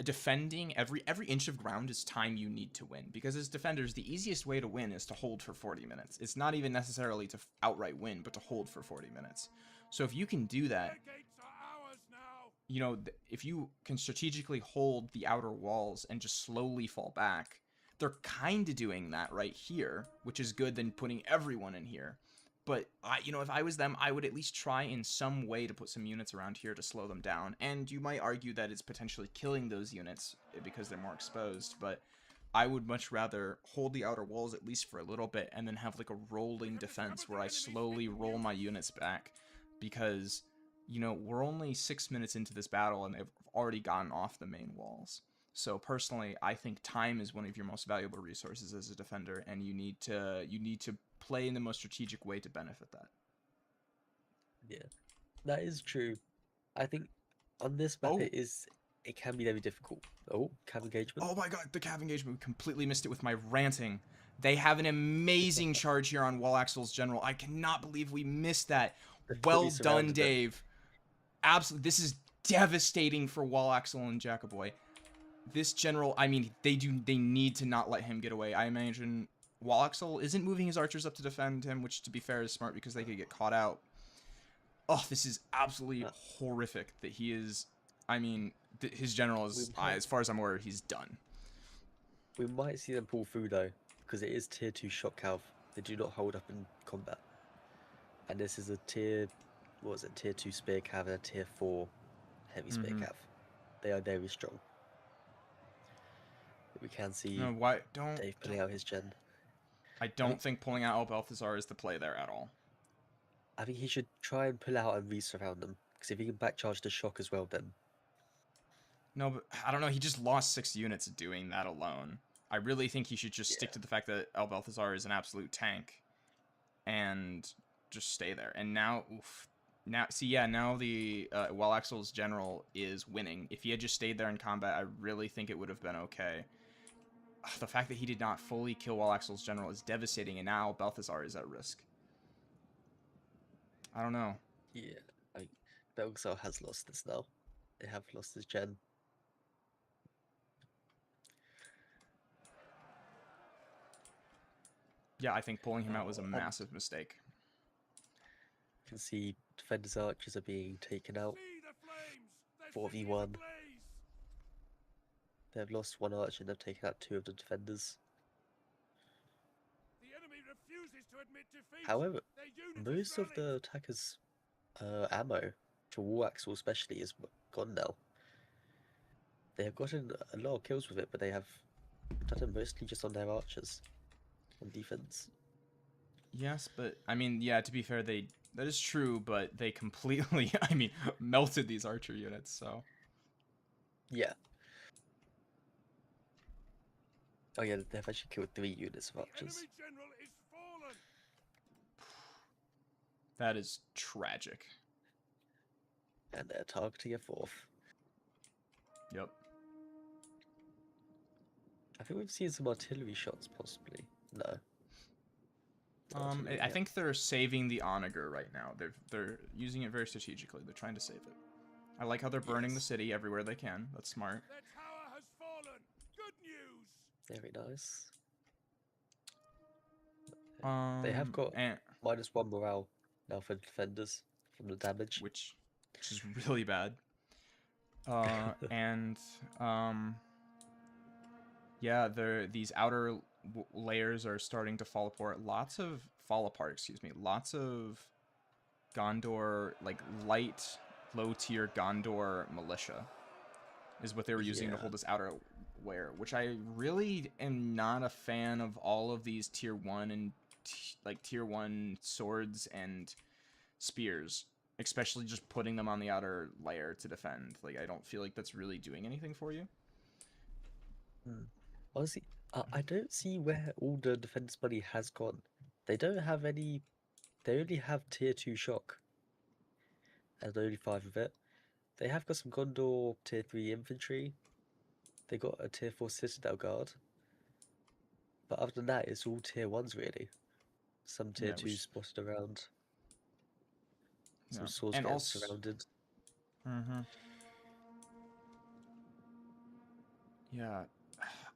defending every inch of ground is time you need to win, because as defenders the easiest way to win is to hold for 40 minutes. It's not even necessarily to outright win, but to hold for 40 minutes. So if you can do that, Their gates are ours now. you know, if you can strategically hold the outer walls and just slowly fall back, they're kind of doing that right here, which is good than putting everyone in here. But you know, if I was them, I would at least try in some way to put some units around here to slow them down. And you might argue that it's potentially killing those units because they're more exposed, but I would much rather hold the outer walls at least for a little bit and then have like a rolling defense where I slowly roll my units back, because you know, we're only 6 minutes into this battle and they've already gotten off the main walls. So personally, I think time is one of your most valuable resources as a defender, and you need to play in the most strategic way to benefit that. Yeah, that is true. I think on this map Oh. it can be very difficult. Oh, cav engagement. Oh my god, the cav engagement. We completely missed it with my ranting. They have an amazing charge here on Wall Axle's general. I cannot believe we missed that. They've Well totally done, surrounded them. Dave. Absolutely, this is devastating for Wall Axle and Jacoboy. This general, I mean, they need to not let him get away. I imagine Wall Axle isn't moving his archers up to defend him, which to be fair is smart because they could get caught out. Oh, this is absolutely horrific that he is, I mean, his general is, as far as I'm aware, he's done. We might see them pull through though, because it is tier 2 shock cav. They do not hold up in combat. And this is a tier 2 spear cav and a tier 4 heavy spear cav. They are very strong. But we can see No, why don't Dave pulling out his gen. I don't think pulling out El Balthazar is the play there at all. I think he should try and pull out and re-surround them, because if he can backcharge the shock as well, then No, but I don't know. He just lost 6 units doing that alone. I really think he should just stick to the fact that El Balthazar is an absolute tank and just stay there. And now, oof. Now, see, yeah, now the Wall Axle's general is winning. If he had just stayed there in combat, I really think it would have been okay. The fact that he did not fully kill Wall Axle's general is devastating, and now Balthazar is at risk. I don't know. yeah, I think Belgazar has lost this now. They have lost his gen. Yeah, I think pulling him out was a massive mistake. You can see defenders' archers are being taken out. See the flames. 4v1. They've lost 1 archer and they've taken out 2 of the defenders. The enemy refuses to admit defeat. However, Their unit is most of rallied. the attackers' ammo, for War Axle especially, is gone now. They have gotten a lot of kills with it, but they have done it mostly just on their archers on defense. Yes, but I mean, yeah, to be fair, that is true, but they completely, I mean, melted these archer units, so. Yeah. Oh yeah, they've actually killed 3 units of The archers. enemy general is fallen. That is tragic. And they're targeting a 4th. Yep. I think we've seen some artillery shots, possibly. No. I think they're saving the onager right now. They're using it very strategically. They're trying to save it. I like how they're burning the city everywhere they can. That's smart. Their tower has fallen. Good news. Very nice. They They have got -1 morale now for defenders from the damage. which which is really bad. And yeah, these outer layers are starting to fall apart. Fall apart. Excuse me. Lots of Gondor, like light, low tier Gondor militia, is what they were using to Yeah. hold this outer layer. Which I really am not a fan of all of these tier 1 and tier 1 swords and spears, especially just putting them on the outer layer to defend. Like, I don't feel like that's really doing anything for you. Honestly, I don't see where all the defense money has gone. They don't have any. They only have tier 2 shock, and only 5 of it. They have got some Gondor tier 3 infantry. They got a tier 4 citadel guard. But other than that, it's all tier 1s really. Some tier Yeah, 2s spotted around. Some Yeah. swords And getting also, surrounded. yeah,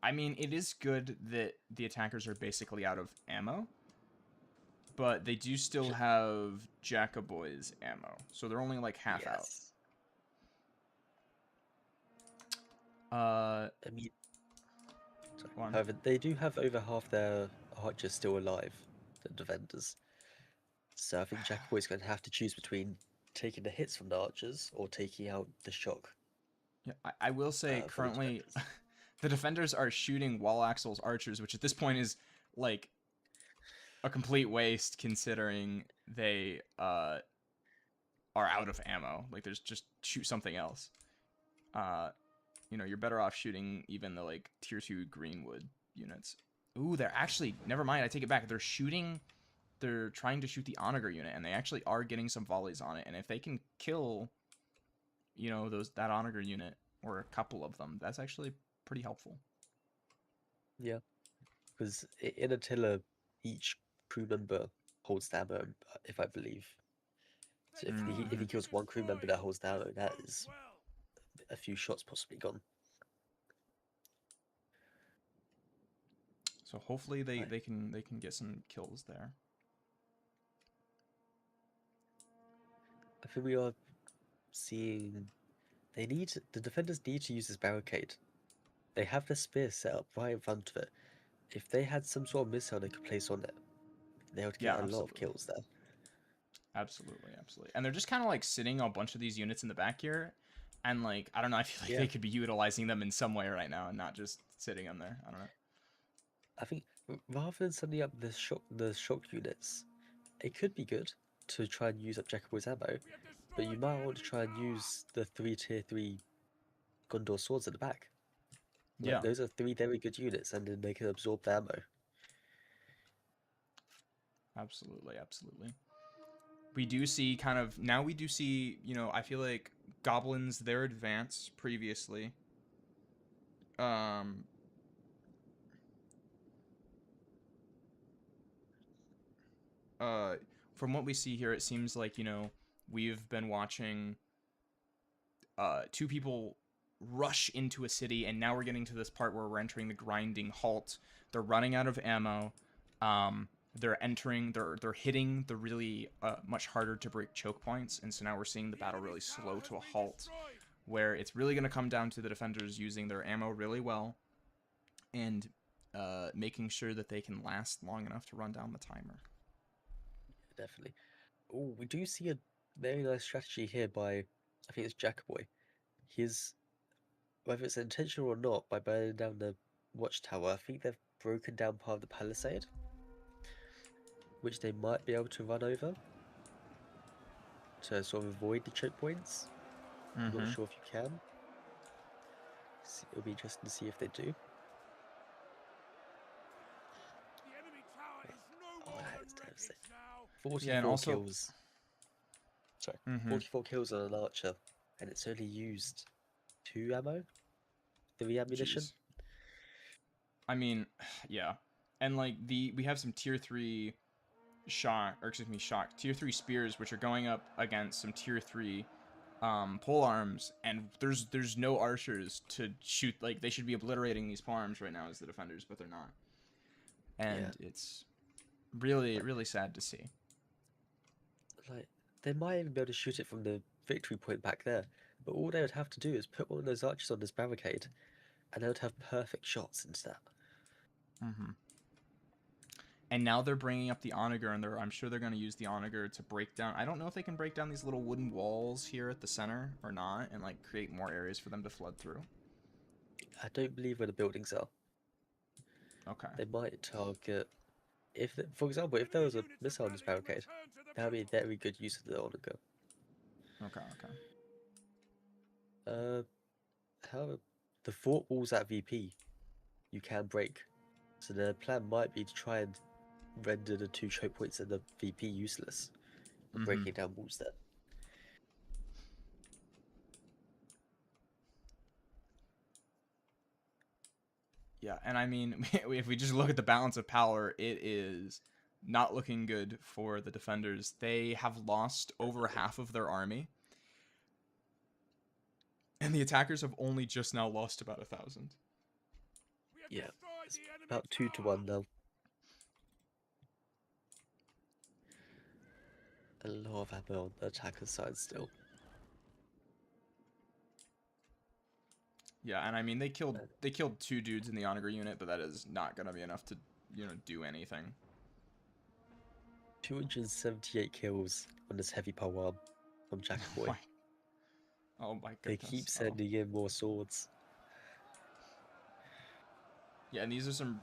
I mean, it is good that the attackers are basically out of ammo, but they do still have Jacoboy's ammo, so they're only like half out. Yes. Uh, I mean, sorry. Go on. However, they do have over half their archers still alive, the defenders. So I think Jacoboy's going to have to choose between taking the hits from the archers or taking out the shock. yeah, I will say For the currently, defenders. the defenders are shooting Wall Axel's archers, which at this point is like a complete waste considering they are out of ammo. Like, there's just shoot something else. You know, you're better off shooting even the like tier 2 Greenwood units. Ooh, they're actually, never mind, I take it back. They're trying to shoot the Onager unit, and they actually are getting some volleys on it. And if they can kill, you know, that Onager unit or a couple of them, that's actually pretty helpful. Yeah, because in Attila, each crew member holds the ammo, if I believe. So if he kills one crew member that holds the ammo, that is a few shots possibly gone. So hopefully they Right. can get some kills there. I think we are seeing the defenders need to use this barricade. They have the spear set up right in front of it. If they had some sort of missile they could place on it, they would Yeah, get a lot of absolutely. kills there. Absolutely. And they're just kind of like sitting a bunch of these units in the back here, and like, I don't know, I feel like Yeah. they could be utilizing them in some way right now and not just sitting them there. I don't know. I think rather than sending up the shock units, it could be good to try and use up Jacobo's ammo, but you might want to try and use the 3 tier 3 Gondor swords at the back. Like, Yeah. those are 3 very good units, and then they can absorb the ammo. Absolutely. We do see you know, I feel like goblins, their advance previously. From what we see here, it seems like, you know, we've been watching two people rush into a city, and now we're getting to this part where we're entering the grinding halt. They're running out of ammo. They're hitting the really much harder to break choke points, and so now we're seeing the battle really slow to a halt, where it's really going to come down to the defenders using their ammo really well and making sure that they can last long enough to run down the timer. Definitely. Oh, we do see a very nice strategy here by, I think it's Jacoboy. His, whether it's intentional or not, by burning down the watchtower, I think they've broken down part of the palisade, which they might be able to run over to sort of avoid the choke points. I'm not sure if you can. It'll be interesting to see if they do. The enemy tower is no Oh, more that than is devastating. wreckage now. 44 Yeah, and also- kills. Sorry, 44 kills on an archer, and it's only used 2 ammo, 3 ammunition. Jeez. I mean, yeah. And like we have some tier 3 tier 3 spears, which are going up against some tier 3 pole arms, and there's no archers to shoot. Like, they should be obliterating these pole arms right now as the defenders, but they're not. And it's really, really sad to see. Like, they might even be able to shoot it from the victory point back there. But all they would have to do is put one of those archers on this barricade, and they would have perfect shots into that. Mm-hmm. And now they're bringing up the onager, and I'm sure they're going to use the onager to break down. I don't know if they can break down these little wooden walls here at the center or not, and like create more areas for them to flood through. I don't believe where the buildings are. Okay. They might target. For example, if there was a missile on this barricade, that would be a very good use of the onager. Okay. However, the fort walls at VP you can break, so the plan might be to try and render the 2 choke points at the VP useless, Mhm. breaking down walls there. Yeah, and I mean, if we just look at the balance of power, it is not looking good for the defenders. They have lost over half of their army, and the attackers have only just now lost about 1,000. We have Yeah, destroyed it's the enemy about 2 to tower. 1 now. A lot of ammo on the attacker's side still. Yeah, and I mean they killed 2 dudes in the onager unit, but that is not gonna be enough to do anything. 278 kills on this heavy pole arm from Jack Boy. Oh my They goodness. keep sending in more swords. Yeah, and these are some.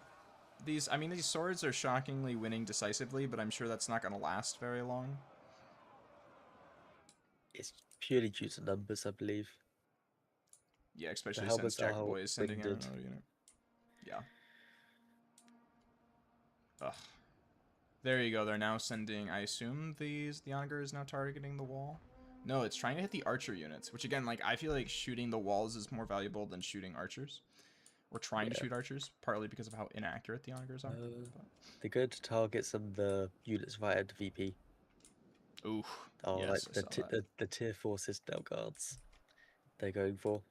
These swords are shockingly winning decisively, but I'm sure that's not gonna last very long. It's purely due to numbers, I believe. Yeah, especially since helmets Jack are Boy is sending in winged. another unit. Yeah. Ugh. There you go. They're now sending. I assume the onager is now targeting the wall. No, it's trying to hit the archer units, which again, like I feel like shooting the walls is more valuable than shooting archers, or trying to shoot archers, partly because of how inaccurate the onagers are. They're going to target some of the units right at the VP. Ooh. Oh, Yes, like I saw that. the tier 4 Citadel guards. They're going for.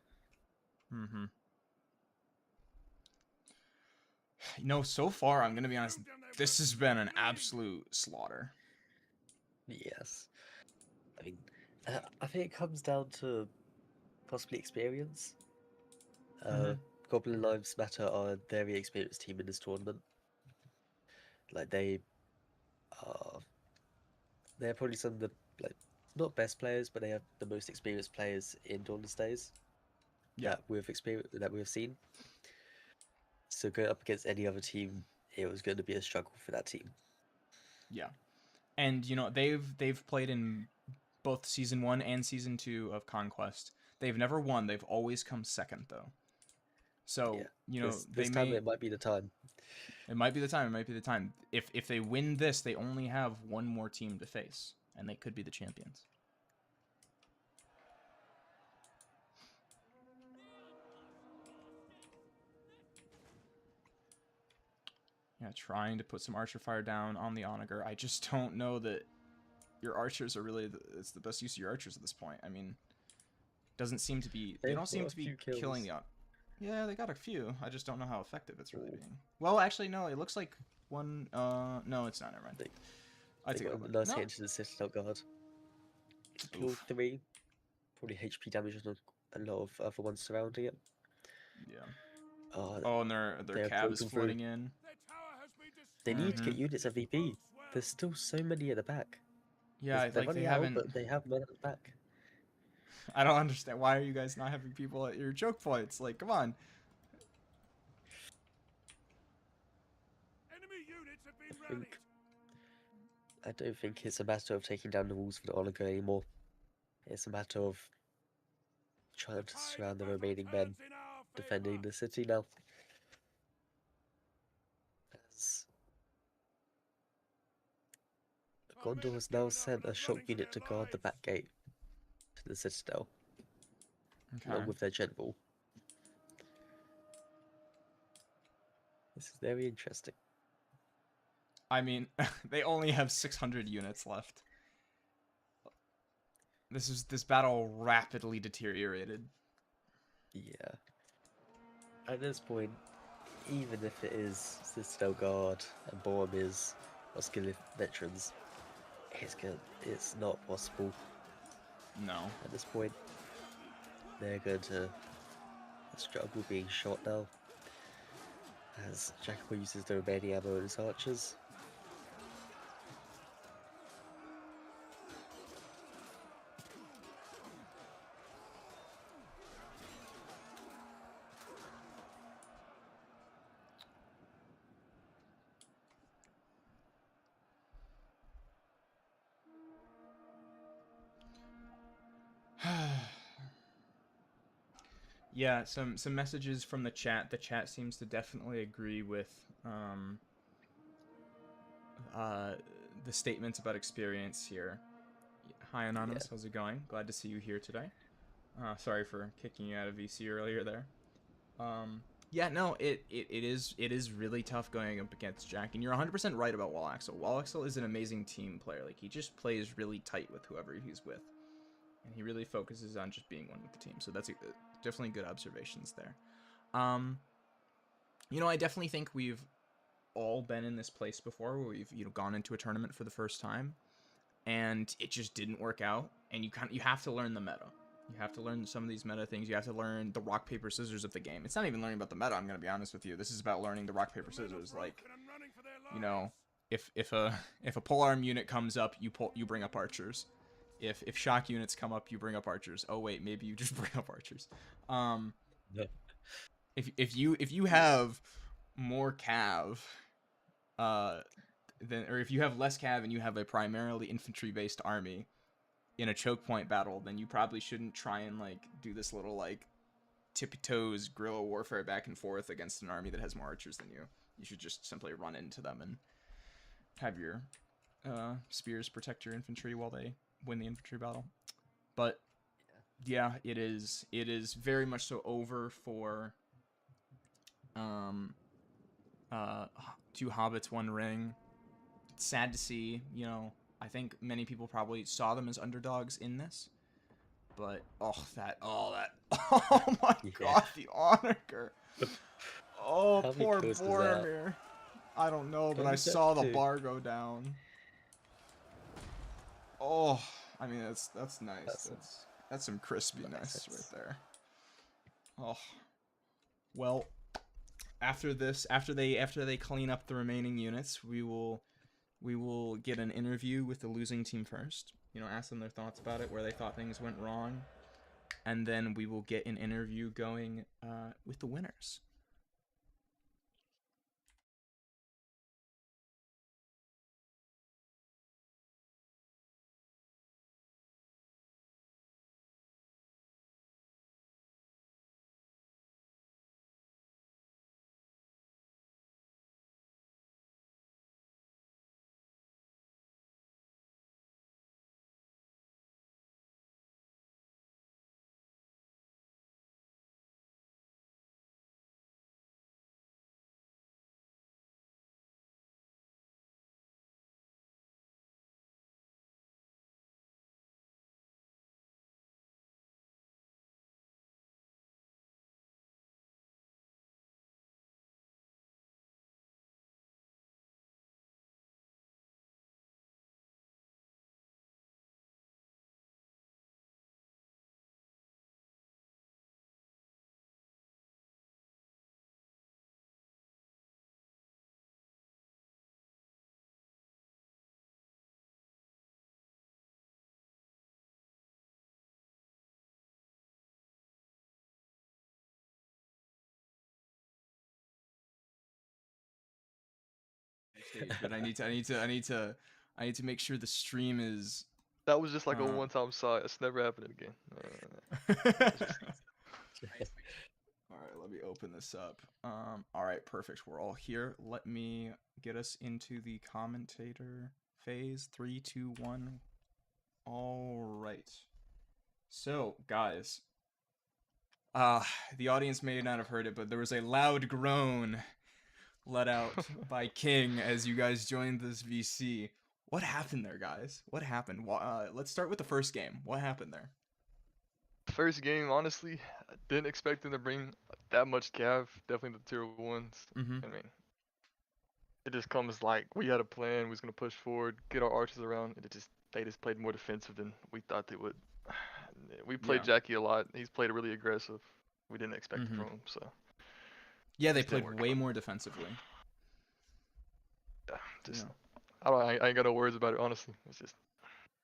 Mm-hmm. So far, I'm gonna be honest. This has been an absolute slaughter. Yes. I mean, I think it comes down to possibly experience. Goblin Lives Matter are a very experienced team in this tournament. Like they're probably some of the not best players, but they have the most experienced players in Dawn Days that we've seen. So going up against any other team, it was going to be a struggle for that team. Yeah, and they've played in both season 1 and season 2 of Conquest. They've never won. They've always come second though. So this time it might be the time. It might be the time. It might be the time. If they win this, they only have one more team to face, and they could be the champions. Yeah, trying to put some archer fire down on the onager. I just don't know that your archers are really it's the best use of your archers at this point. I mean, doesn't seem to be. They don't seem to be killing the. Yeah, they got a few. I just don't know how effective it's really being. Well, actually, no. It looks like one. No, it's not. Never mind. I take it. Nice hit into the Citadel guard. Killed 3. Probably HP damage on a lot of other ones surrounding it. Yeah. And their cab is flooding in. They need to get units at VP. There's still so many at the back. Yeah, they're running out, but they have men at the back. I don't understand. Why are you guys not having people at your choke points? Like, come on. Enemy units have been rallied. I don't think it's a matter of taking down the walls for the onager anymore. It's a matter of trying to surround the remaining men defending the city now. As Gondor has now sent a shock unit to guard the back gate to the citadel, along with their general. This is very interesting. I mean, they only have 600 units left. This battle rapidly deteriorated. Yeah. At this point, even if it is Citadel Guard and Boromir's Oscillif veterans, it's not possible. No. at this point. They're going to struggle being shot now, as Jacopo uses the remaining ammo in his archers. Yeah, some messages from the chat. The chat seems to definitely agree with uh, the statements about experience here. Hi, Anonymous. How's it going? Glad to see you here today. Sorry for kicking you out of VC earlier there. Yeah, no, it is really tough going up against Jack, and you're 100% right about Wallaxel. Wallaxel is an amazing team player. Like, he just plays really tight with whoever he's with, and he really focuses on just being one with the team. So that's definitely good observations there. You know, I definitely think we've all been in this place before where we've gone into a tournament for the first time, and it just didn't work out, and you have to learn the meta. You have to learn some of these meta things. You have to learn the rock paper scissors of the game. It's not even learning about the meta, I'm gonna be honest with you. This is about learning the rock paper scissors. Like, you know, if a polearm unit comes up, you bring up archers. If shock units come up, you bring up archers. Oh wait, maybe you just bring up archers. Yeah. If you have more cav, or if you have less cav and you have a primarily infantry based army in a choke point battle, then you probably shouldn't try and like do this little like tippy toes guerrilla warfare back and forth against an army that has more archers than you. You should just simply run into them and have your spears protect your infantry while they win the infantry battle. But yeah, it is very much so over for two hobbits, one ring. It's sad to see, you know. I think many people probably saw them as underdogs in this, but oh my Yeah. god, the honor. Oh, How many poor kills was that? Boromir. I don't know, but I Only saw the 32. bar go down. Oh, I mean that's nice. That's some crispiness Nice. right there. Oh, well, after they clean up the remaining units, we will get an interview with the losing team first. You know, ask them their thoughts about it, where they thought things went wrong, and then we will get an interview going with the winners. But I need to make sure the stream is. That was just like a one-time sight. It's never happening again. All right, let me open this up. All right, perfect. We're all here. Let me get us into the commentator phase. 3, 2, 1. All right. So, guys, the audience may not have heard it, but there was a loud groan let out by King as you guys joined this VC. What happened there, guys? What happened? Let's start with the first game. What happened there? First game, honestly, I didn't expect them to bring that much cav. Definitely the tier ones. Mm-hmm. I mean, it just comes like we had a plan. We was gonna push forward, get our archers around, and it just they just played more defensive than we thought they would. We played Yeah. Jackie a lot. He's played really aggressive. We didn't expect it Mhm. from him, so Yeah, they just didn't played work way out. more defensively. Yeah, just Yeah. I ain't got no words about it, honestly. It's just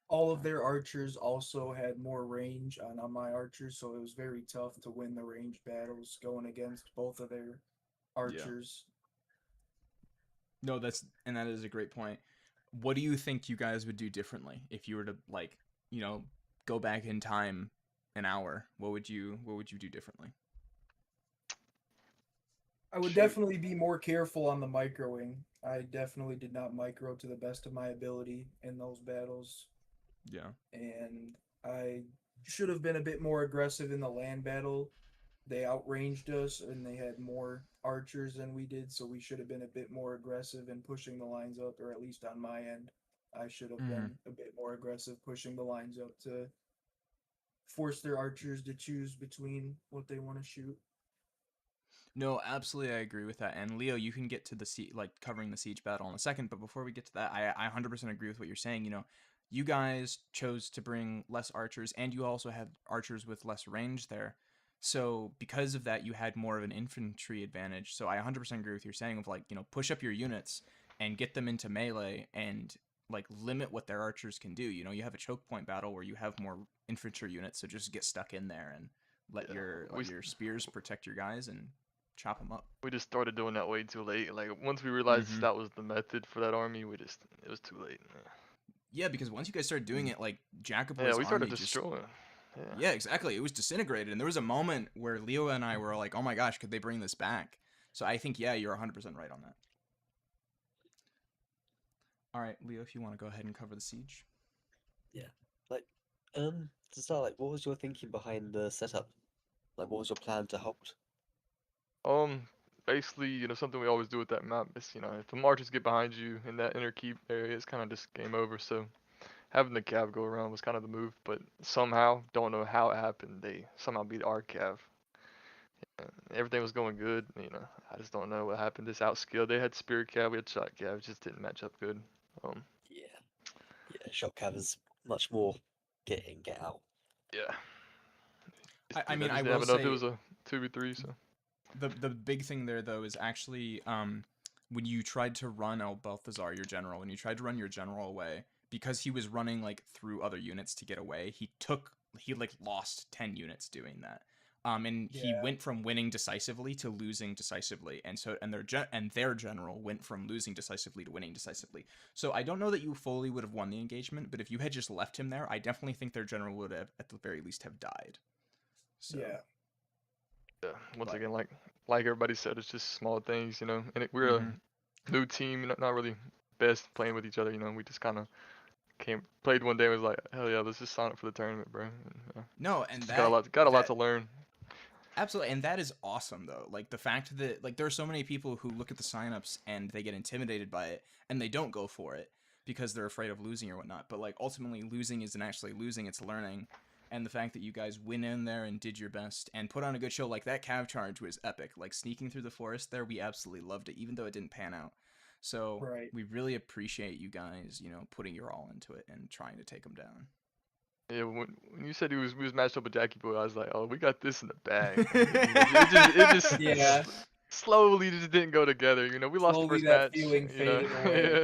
All of their archers also had more range on my archers, so it was very tough to win the range battles going against both of their archers. No, that is a great point. What do you think you guys would do differently if you were to like, go back in time an hour? What would you do differently? I would shoot. definitely be more careful on the microing. I definitely did not micro to the best of my ability in those battles, Yeah. and I should have been a bit more aggressive in the land battle. They outranged us and they had more archers than we did, so we should have been a bit more aggressive in pushing the lines up, or at least on my end. I should have Mhm. been a bit more aggressive pushing the lines up to force their archers to choose between what they want to shoot. No, absolutely, I agree with that. And Leo, you can get to the covering the siege battle in a second. But before we get to that, I 100% agree with what you're saying. You guys chose to bring less archers, and you also had archers with less range there. So because of that, you had more of an infantry advantage. So I 100% agree with your saying of like, push up your units and get them into melee and like limit what their archers can do. You have a choke point battle where you have more infantry units, so just get stuck in there and let Yeah, your spears protect your guys and chop them up. we just started doing that way too late. Like once we realized Mm-hmm. that was the method for that army, it was too late. Yeah, because once you guys started doing it, like Yeah, Jacoboy's we started army just destroying. Yeah. yeah, exactly. It was disintegrated, and there was a moment where Leo and I were like, "Oh my gosh, could they bring this back?" So I think you're 100% right on that. All right, Leo, if you want to go ahead and cover the siege. Yeah. Like, to start, like, what was your thinking behind the setup? Like, what was your plan to hold? Basically, something we always do with that map is, if the marchers get behind you in that inner keep area, it's kind of just game over. So having the cav go around was kind of the move, but somehow, don't know how it happened, they somehow beat our cav. Everything was going good, I just don't know what happened. Just outskilled. They had spirit cav, we had shot cav, it just didn't match up good. Yeah. Yeah, shot covers much more get in, get out. Yeah. I mean, Just I didn't have will enough. It say was a 2v3, so. the big thing there though is actually when you tried to run El Balthazar, your general, when you tried to run your general away, because he was running like through other units to get away, he like lost 10 units doing that. And he Yeah. went from winning decisively to losing decisively, and their general went from losing decisively to winning decisively. So I don't know that you fully would have won the engagement, but if you had just left him there, I definitely think their general would have at the very least have died. So Yeah. Yeah, once But- again, like everybody said, it's just small things, And we're Mhm. a new team, not really best playing with each other, We just kind of played one day, and was like, hell yeah, let's just sign up for the tournament, bro. And, No, and just got a lot to learn. absolutely, and that is awesome though. Like the fact that like there are so many people who look at the signups and they get intimidated by it and they don't go for it because they're afraid of losing or whatnot. But like ultimately, losing isn't actually losing; it's learning. And the fact that you guys went in there and did your best and put on a good show, like that cav charge was epic. Like sneaking through the forest there, we absolutely loved it, even though it didn't pan out. So Right. we really appreciate you guys, putting your all into it and trying to take them down. Yeah, when you said we was matched up with Jackie Boy, I was like, oh, we got this in the bag. It just Yeah. slowly just didn't go together. We lost the Slowly first that match. feeling faded away.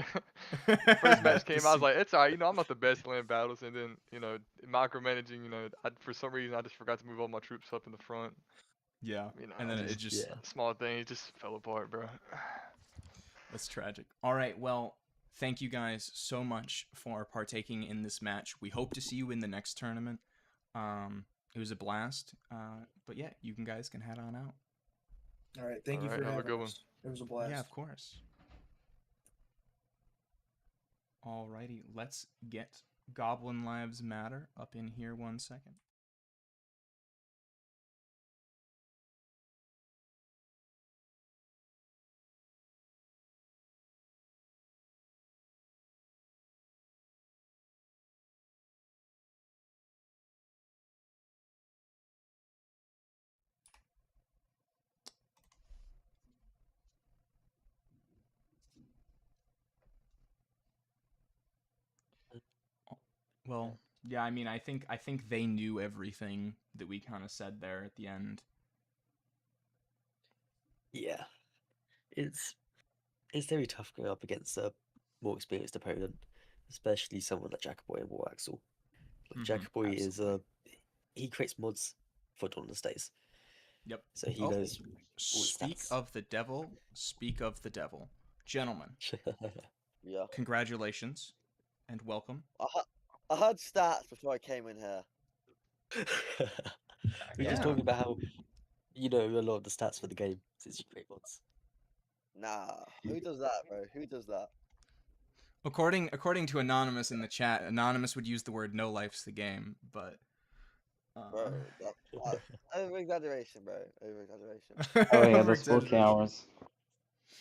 Yeah. First match The came, I was se- like, it's alright. I'm not the best in land battles, and then micromanaging. For some reason I just forgot to move all my troops up in the front. yeah, and then it Just just Yeah. small things just fell apart, bro. That's tragic. All right, well, thank you guys so much for partaking in this match. We hope to see you in the next tournament. It was a blast. But yeah, guys can head on out. All right. Thank you Alright, for have a having good one. us. It was a blast. Yeah, of course. Alrighty, let's get Goblin Lives Matter up in here 1 second. Well, yeah, I mean, I think they knew everything that we kind of said there at the end. Yeah, it's very tough going up against a more experienced opponent, especially someone like Jackaboy and War Axel. Like Jackaboy is Absolutely. he creates mods for Dauntless Days, Yep. so he Oh, knows all the speak stats. of the devil. Speak of the devil, gentlemen. Yeah. Congratulations and welcome. I heard stats before I came in here. We're just Yeah. talking about how you know a lot of the stats for the game since you create mods. Nah, who does that, bro? Who does that? According to Anonymous in the chat, Anonymous would use the word "no life's the game," but Bro, that over exaggeration, bro. Over exaggeration. Oh yeah, over those 4K exaggeration. hours.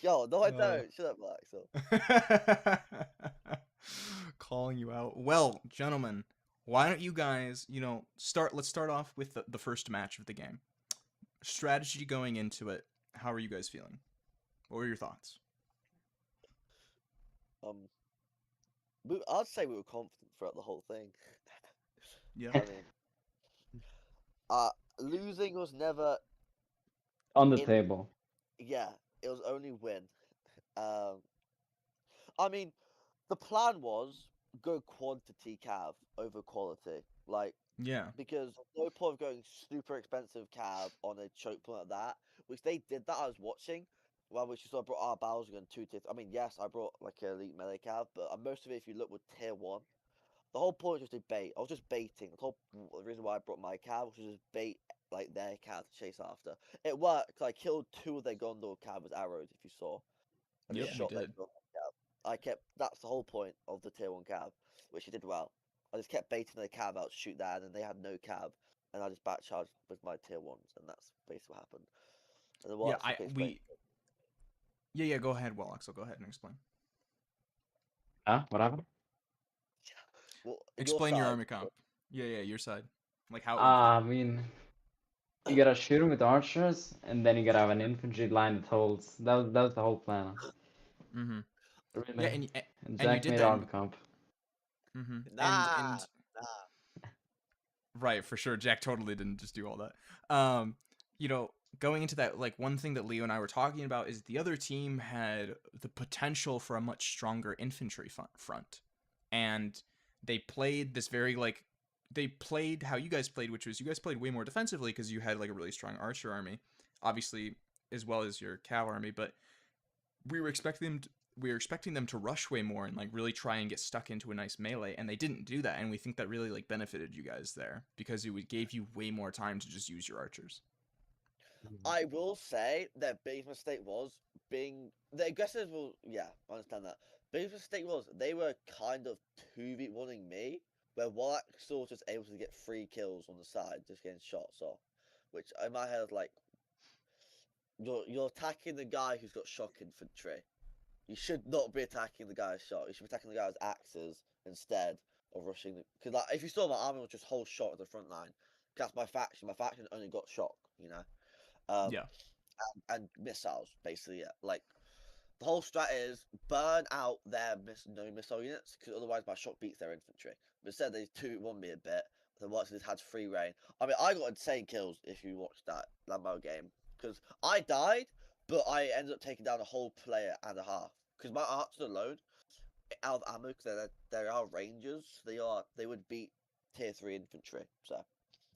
Yo, no, I don't. Shut up, Axel. Calling you out. Well, gentlemen, why don't you guys, start? Let's start off with the first match of the game. Strategy going into it. How are you guys feeling? What were your thoughts? I'd say we were confident throughout the whole thing. Yeah. I mean, losing was never. On the In- table. Yeah, it was only win. I mean, the plan was go quantity cav over quality. Like, Yeah. because no point of going super expensive cav on a choke point like that, which they did that. I was watching, well, which is I brought our Bowser gun 2 tier. I mean, yes, I brought like an elite melee cav, but most of it, if you look, with tier 1. The whole point was just to bait. I was just baiting. The reason why I brought my cav was just bait like their cav to chase after. It worked. I killed 2 of their Gondor cav with arrows, if you saw. I Yep, just we shot their did. Gondor cav. That's the whole point of the tier 1 cav, which he did well. I just kept baiting their cav out to shoot that, and they had no cav, and I just back charged with my tier 1s, and that's basically what happened. And then Yeah, what else explain? Yeah, go ahead, Axel. Go ahead and explain. Huh? What happened? Well, Explain your side. army comp. Yeah, your side. Like how it I mean, you gotta shoot him with archers, and then you gotta have an infantry line that holds. That was the whole plan. Mm-hmm. Really. Yeah, and And and you Jack did made that. army comp. Mm-hmm. Nah, And nah. right, for sure. Jack totally didn't just do all that. You know, going into that, like one thing that Leo and I were talking about is the other team had the potential for a much stronger infantry front, and they played this very like they played how you guys played, which was you guys played way more defensively because you had like a really strong archer army, obviously as well as your cav army, but we were expecting them to rush way more and like really try and get stuck into a nice melee, and they didn't do that, and we think that really like benefited you guys there because gave you way more time to just use your archers. I will say their biggest mistake was being the aggressors. Will yeah, I understand that. Biggest mistake was they were kind of 2v1ing me, where Wallach was just able to get 3 kills on the side, just getting shots off. Which in my head is like, you're attacking the guy who's got shock infantry. You should not be attacking the guy with shock. You should be attacking the guy with axes instead of rushing. Because like, if you saw my army was just whole shot at the front line, that's my faction. My faction only got shock, you know. Yeah. And missiles, basically. Yeah. Like the whole strat is burn out their no missile units, because otherwise my shock beats their infantry. But instead they 2-1 me a bit. Then once it had free reign. I mean, I got insane kills if you watched that Lambo game, because I died, but I ended up taking down a whole player and a half. Because my archers alone, out of ammo, because they are rangers, they would beat tier 3 infantry. So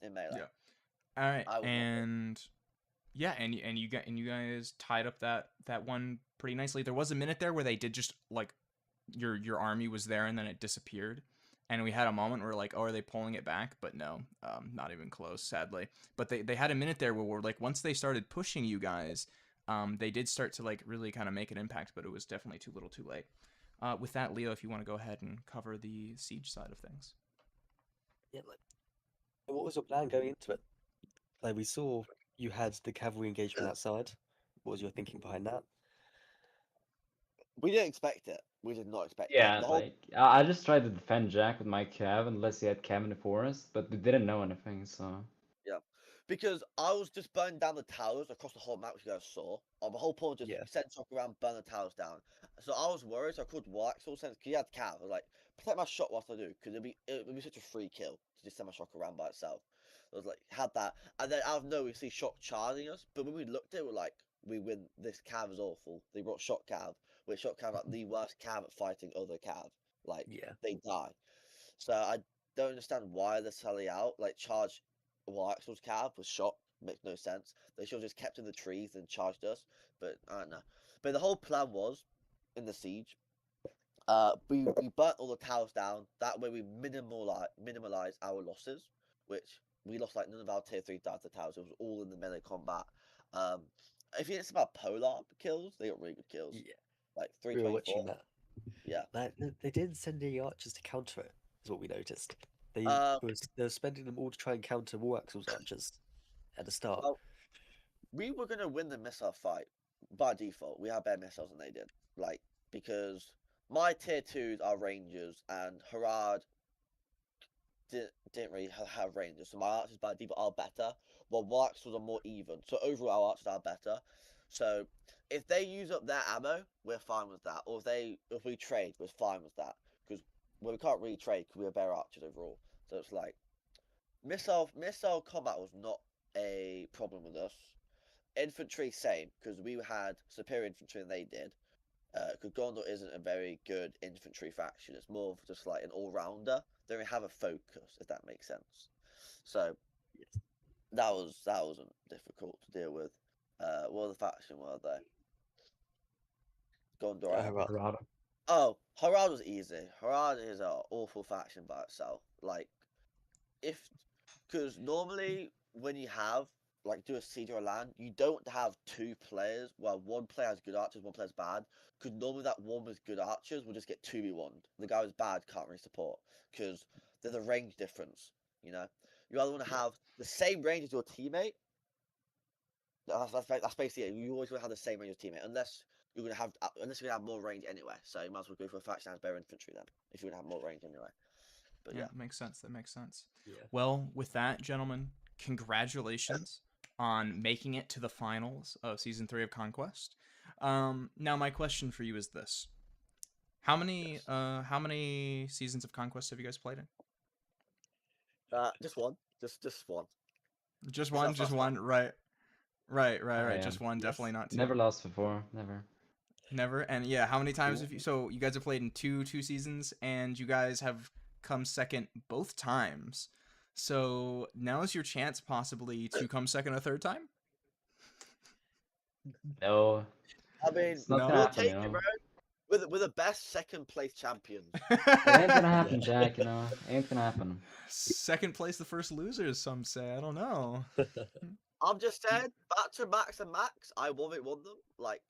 in melee, Yeah. All right. I would not. And yeah, and you guys tied up that one pretty nicely. There was a minute there where they did just like your army was there and then it disappeared. And we had a moment where like, oh, are they pulling it back? But no, not even close, sadly. But they had a minute there where we're like, once they started pushing you guys, they did start to like really kind of make an impact, but it was definitely too little, too late. With that, Leo, if you want to go ahead and cover the siege side of things. Yeah, like, what was your plan going into it? Like, we saw you had the cavalry engagement outside. What was your thinking behind that? We didn't expect it. We did not expect it. Yeah, The whole like I just tried to defend Jack with my cav unless he had cav in the forest, but we didn't know anything, so Yeah, because I was just burning down the towers across the whole map, which you guys saw. The whole point was Yeah. just send shock around, burn the towers down. So I was worried. So I called Wax all sense because he had cav. I was like, protect my shot whilst I do, because it'd be such a free kill to just send my shock around by itself. I was like, had that, and then out of nowhere we see shock charging us. But when we looked at it, we're like, we win. This cav is awful. They brought shock cav, which shock cav like the worst cav at fighting other cav. Like Yeah. they die. So I don't understand why they're selling out. Like charge Axel's cav with shock makes no sense. They should have just kept in the trees and charged us. But I don't know. But the whole plan was in the siege. We burnt all the towers down. That way we minimalize our losses, which we lost like none of our tier 3 died to the towers. It was all in the melee combat. If it's about polar kills, they got really good kills. Yeah. Like We were 324. watching that. Yeah. Like, they didn't send any archers to counter it, is what we noticed. They were spending them all to try and counter War Axle's archers at the start. Well, we were gonna win the missile fight by default. We had better missiles than they did. Like, because my tier 2s are rangers and Harad didn't really have rangers, so my archers by default are better. While Warxels are more even, so overall our archers are better. So if they use up their ammo, we're fine with that. Or if we trade, we're fine with that, because we can't really trade because we have better archers overall. So it's like missile combat was not a problem with us. Infantry same, because we had superior infantry than they did. Because Gondor isn't a very good infantry faction. It's more of just like an all-rounder. They don't have a focus, if that makes sense. So that wasn't difficult to deal with. What other faction were they? Gondor. Harada. Oh, Harad was easy. Harad is an awful faction by itself. Like, because normally when you have do a siege or a land, you don't have two players. Well, one player has good archers, one player's bad. Because normally that one with good archers will just get 2v1'd. The guy who's bad can't really support because there's a range difference. You know, you either want to have the same range as your teammate. That's basically it. You always want to have the same range as your teammate, unless you're gonna have more range anyway. So you might as well go for a faction that has better infantry then, if you're gonna have more range anyway. But yeah, makes sense. That makes sense. Yeah. Well, with that, gentlemen, congratulations on making it to the finals of season 3 of Conquest. Now my question for you is this: how many seasons of Conquest have you guys played in? just one, just one. Just one, just one. Right. Yeah. Just one. Yes. Definitely not two. Never lost before. Never. And yeah, how many times have you? So you guys have played in two seasons, and you guys have come second both times. So now is your chance possibly to come second a third time. No. I mean, It's not No. gonna we'll happen, take you it, know. bro. We're the best second place champions. It ain't gonna happen, Jack, you know. Ain't gonna happen. Second place, the first losers. Some say. I don't know. I'm just saying, back to Max and Max, I won them. Like,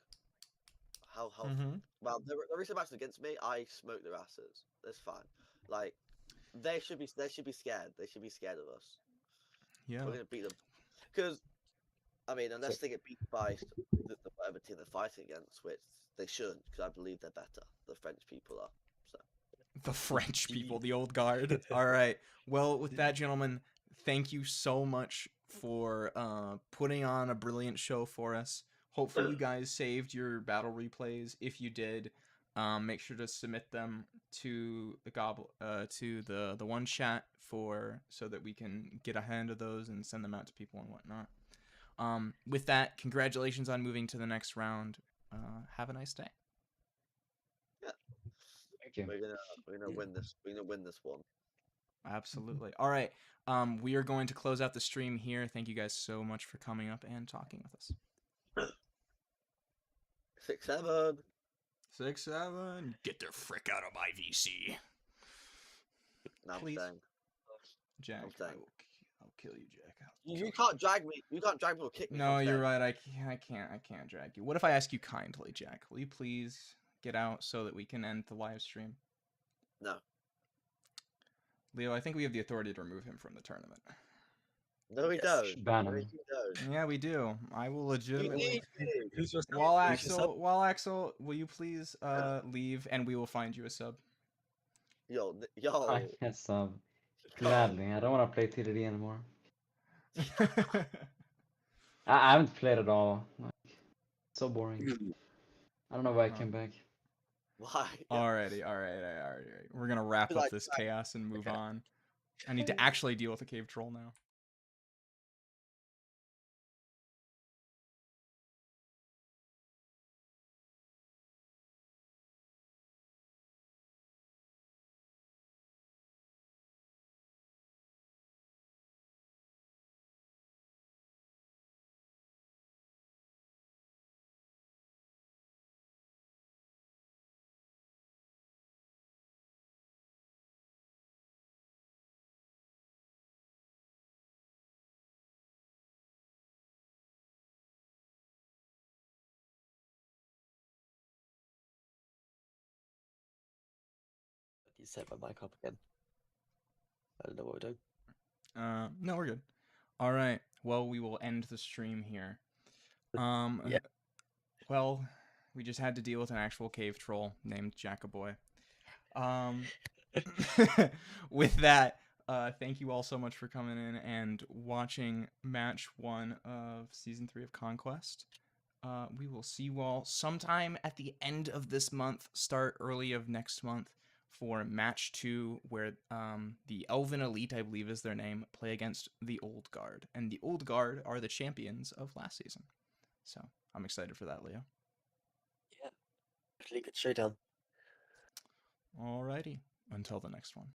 how Mhm. well the recent matches against me, I smoked their asses. That's fine. Like, they should be scared. They should be scared of us. Yeah. We're gonna beat them. Because, I mean, unless they get beat by the whatever team they're fighting against, which they shouldn't, because I believe they're better. The French people are. So. The French people, the old guard. All right. Well, with that, gentlemen, thank you so much for putting on a brilliant show for us. Hopefully, you guys saved your battle replays. If you did, make sure to submit them to the one chat so that we can get a hand of those and send them out to people and whatnot. With that, congratulations on moving to the next round. Have a nice day. Thank you. We're gonna win this. We're gonna win this one. Absolutely. All right. We are going to close out the stream here. Thank you guys so much for coming up and talking with us. 6-7. 6-7. Get the frick out of my VC. No, I'm Please. staying. Jack, I'm staying. I'll kill you, Jack. You can't drag me. You can't drag me or kick me. No, you're right. I can't drag you. What if I ask you kindly, Jack? Will you please get out so that we can end the live stream? No. Leo, I think we have the authority to remove him from the tournament. No, we Yes. don't. Ban No, him. we don't. Yeah, we do. I will We legitimately. need you. Who's your While who's your sub? Axel, will you please leave and we will find you a sub. Yo. I can't stop. Gladly. I don't want to play TDD anymore. I haven't played at all. Like, so boring. I don't know why I came back. Why? Alrighty. We're gonna wrap Feel up like this trying- chaos and move on. I need to actually deal with a cave troll now. You set my mic up again. I don't know what we're doing. No, we're good. All right. Well, we will end the stream here. Yeah. Well, we just had to deal with an actual cave troll named Jackaboy. With that, thank you all so much for coming in and watching match 1 of season 3 of Conquest. We will see you all sometime at the end of this month, start early of next month for match 2, where the Elven Elite, I believe is their name, play against the Old Guard. And the Old Guard are the champions of last season. So I'm excited for that, Leo. Yeah. Definitely good showdown. Alrighty. Until the next one.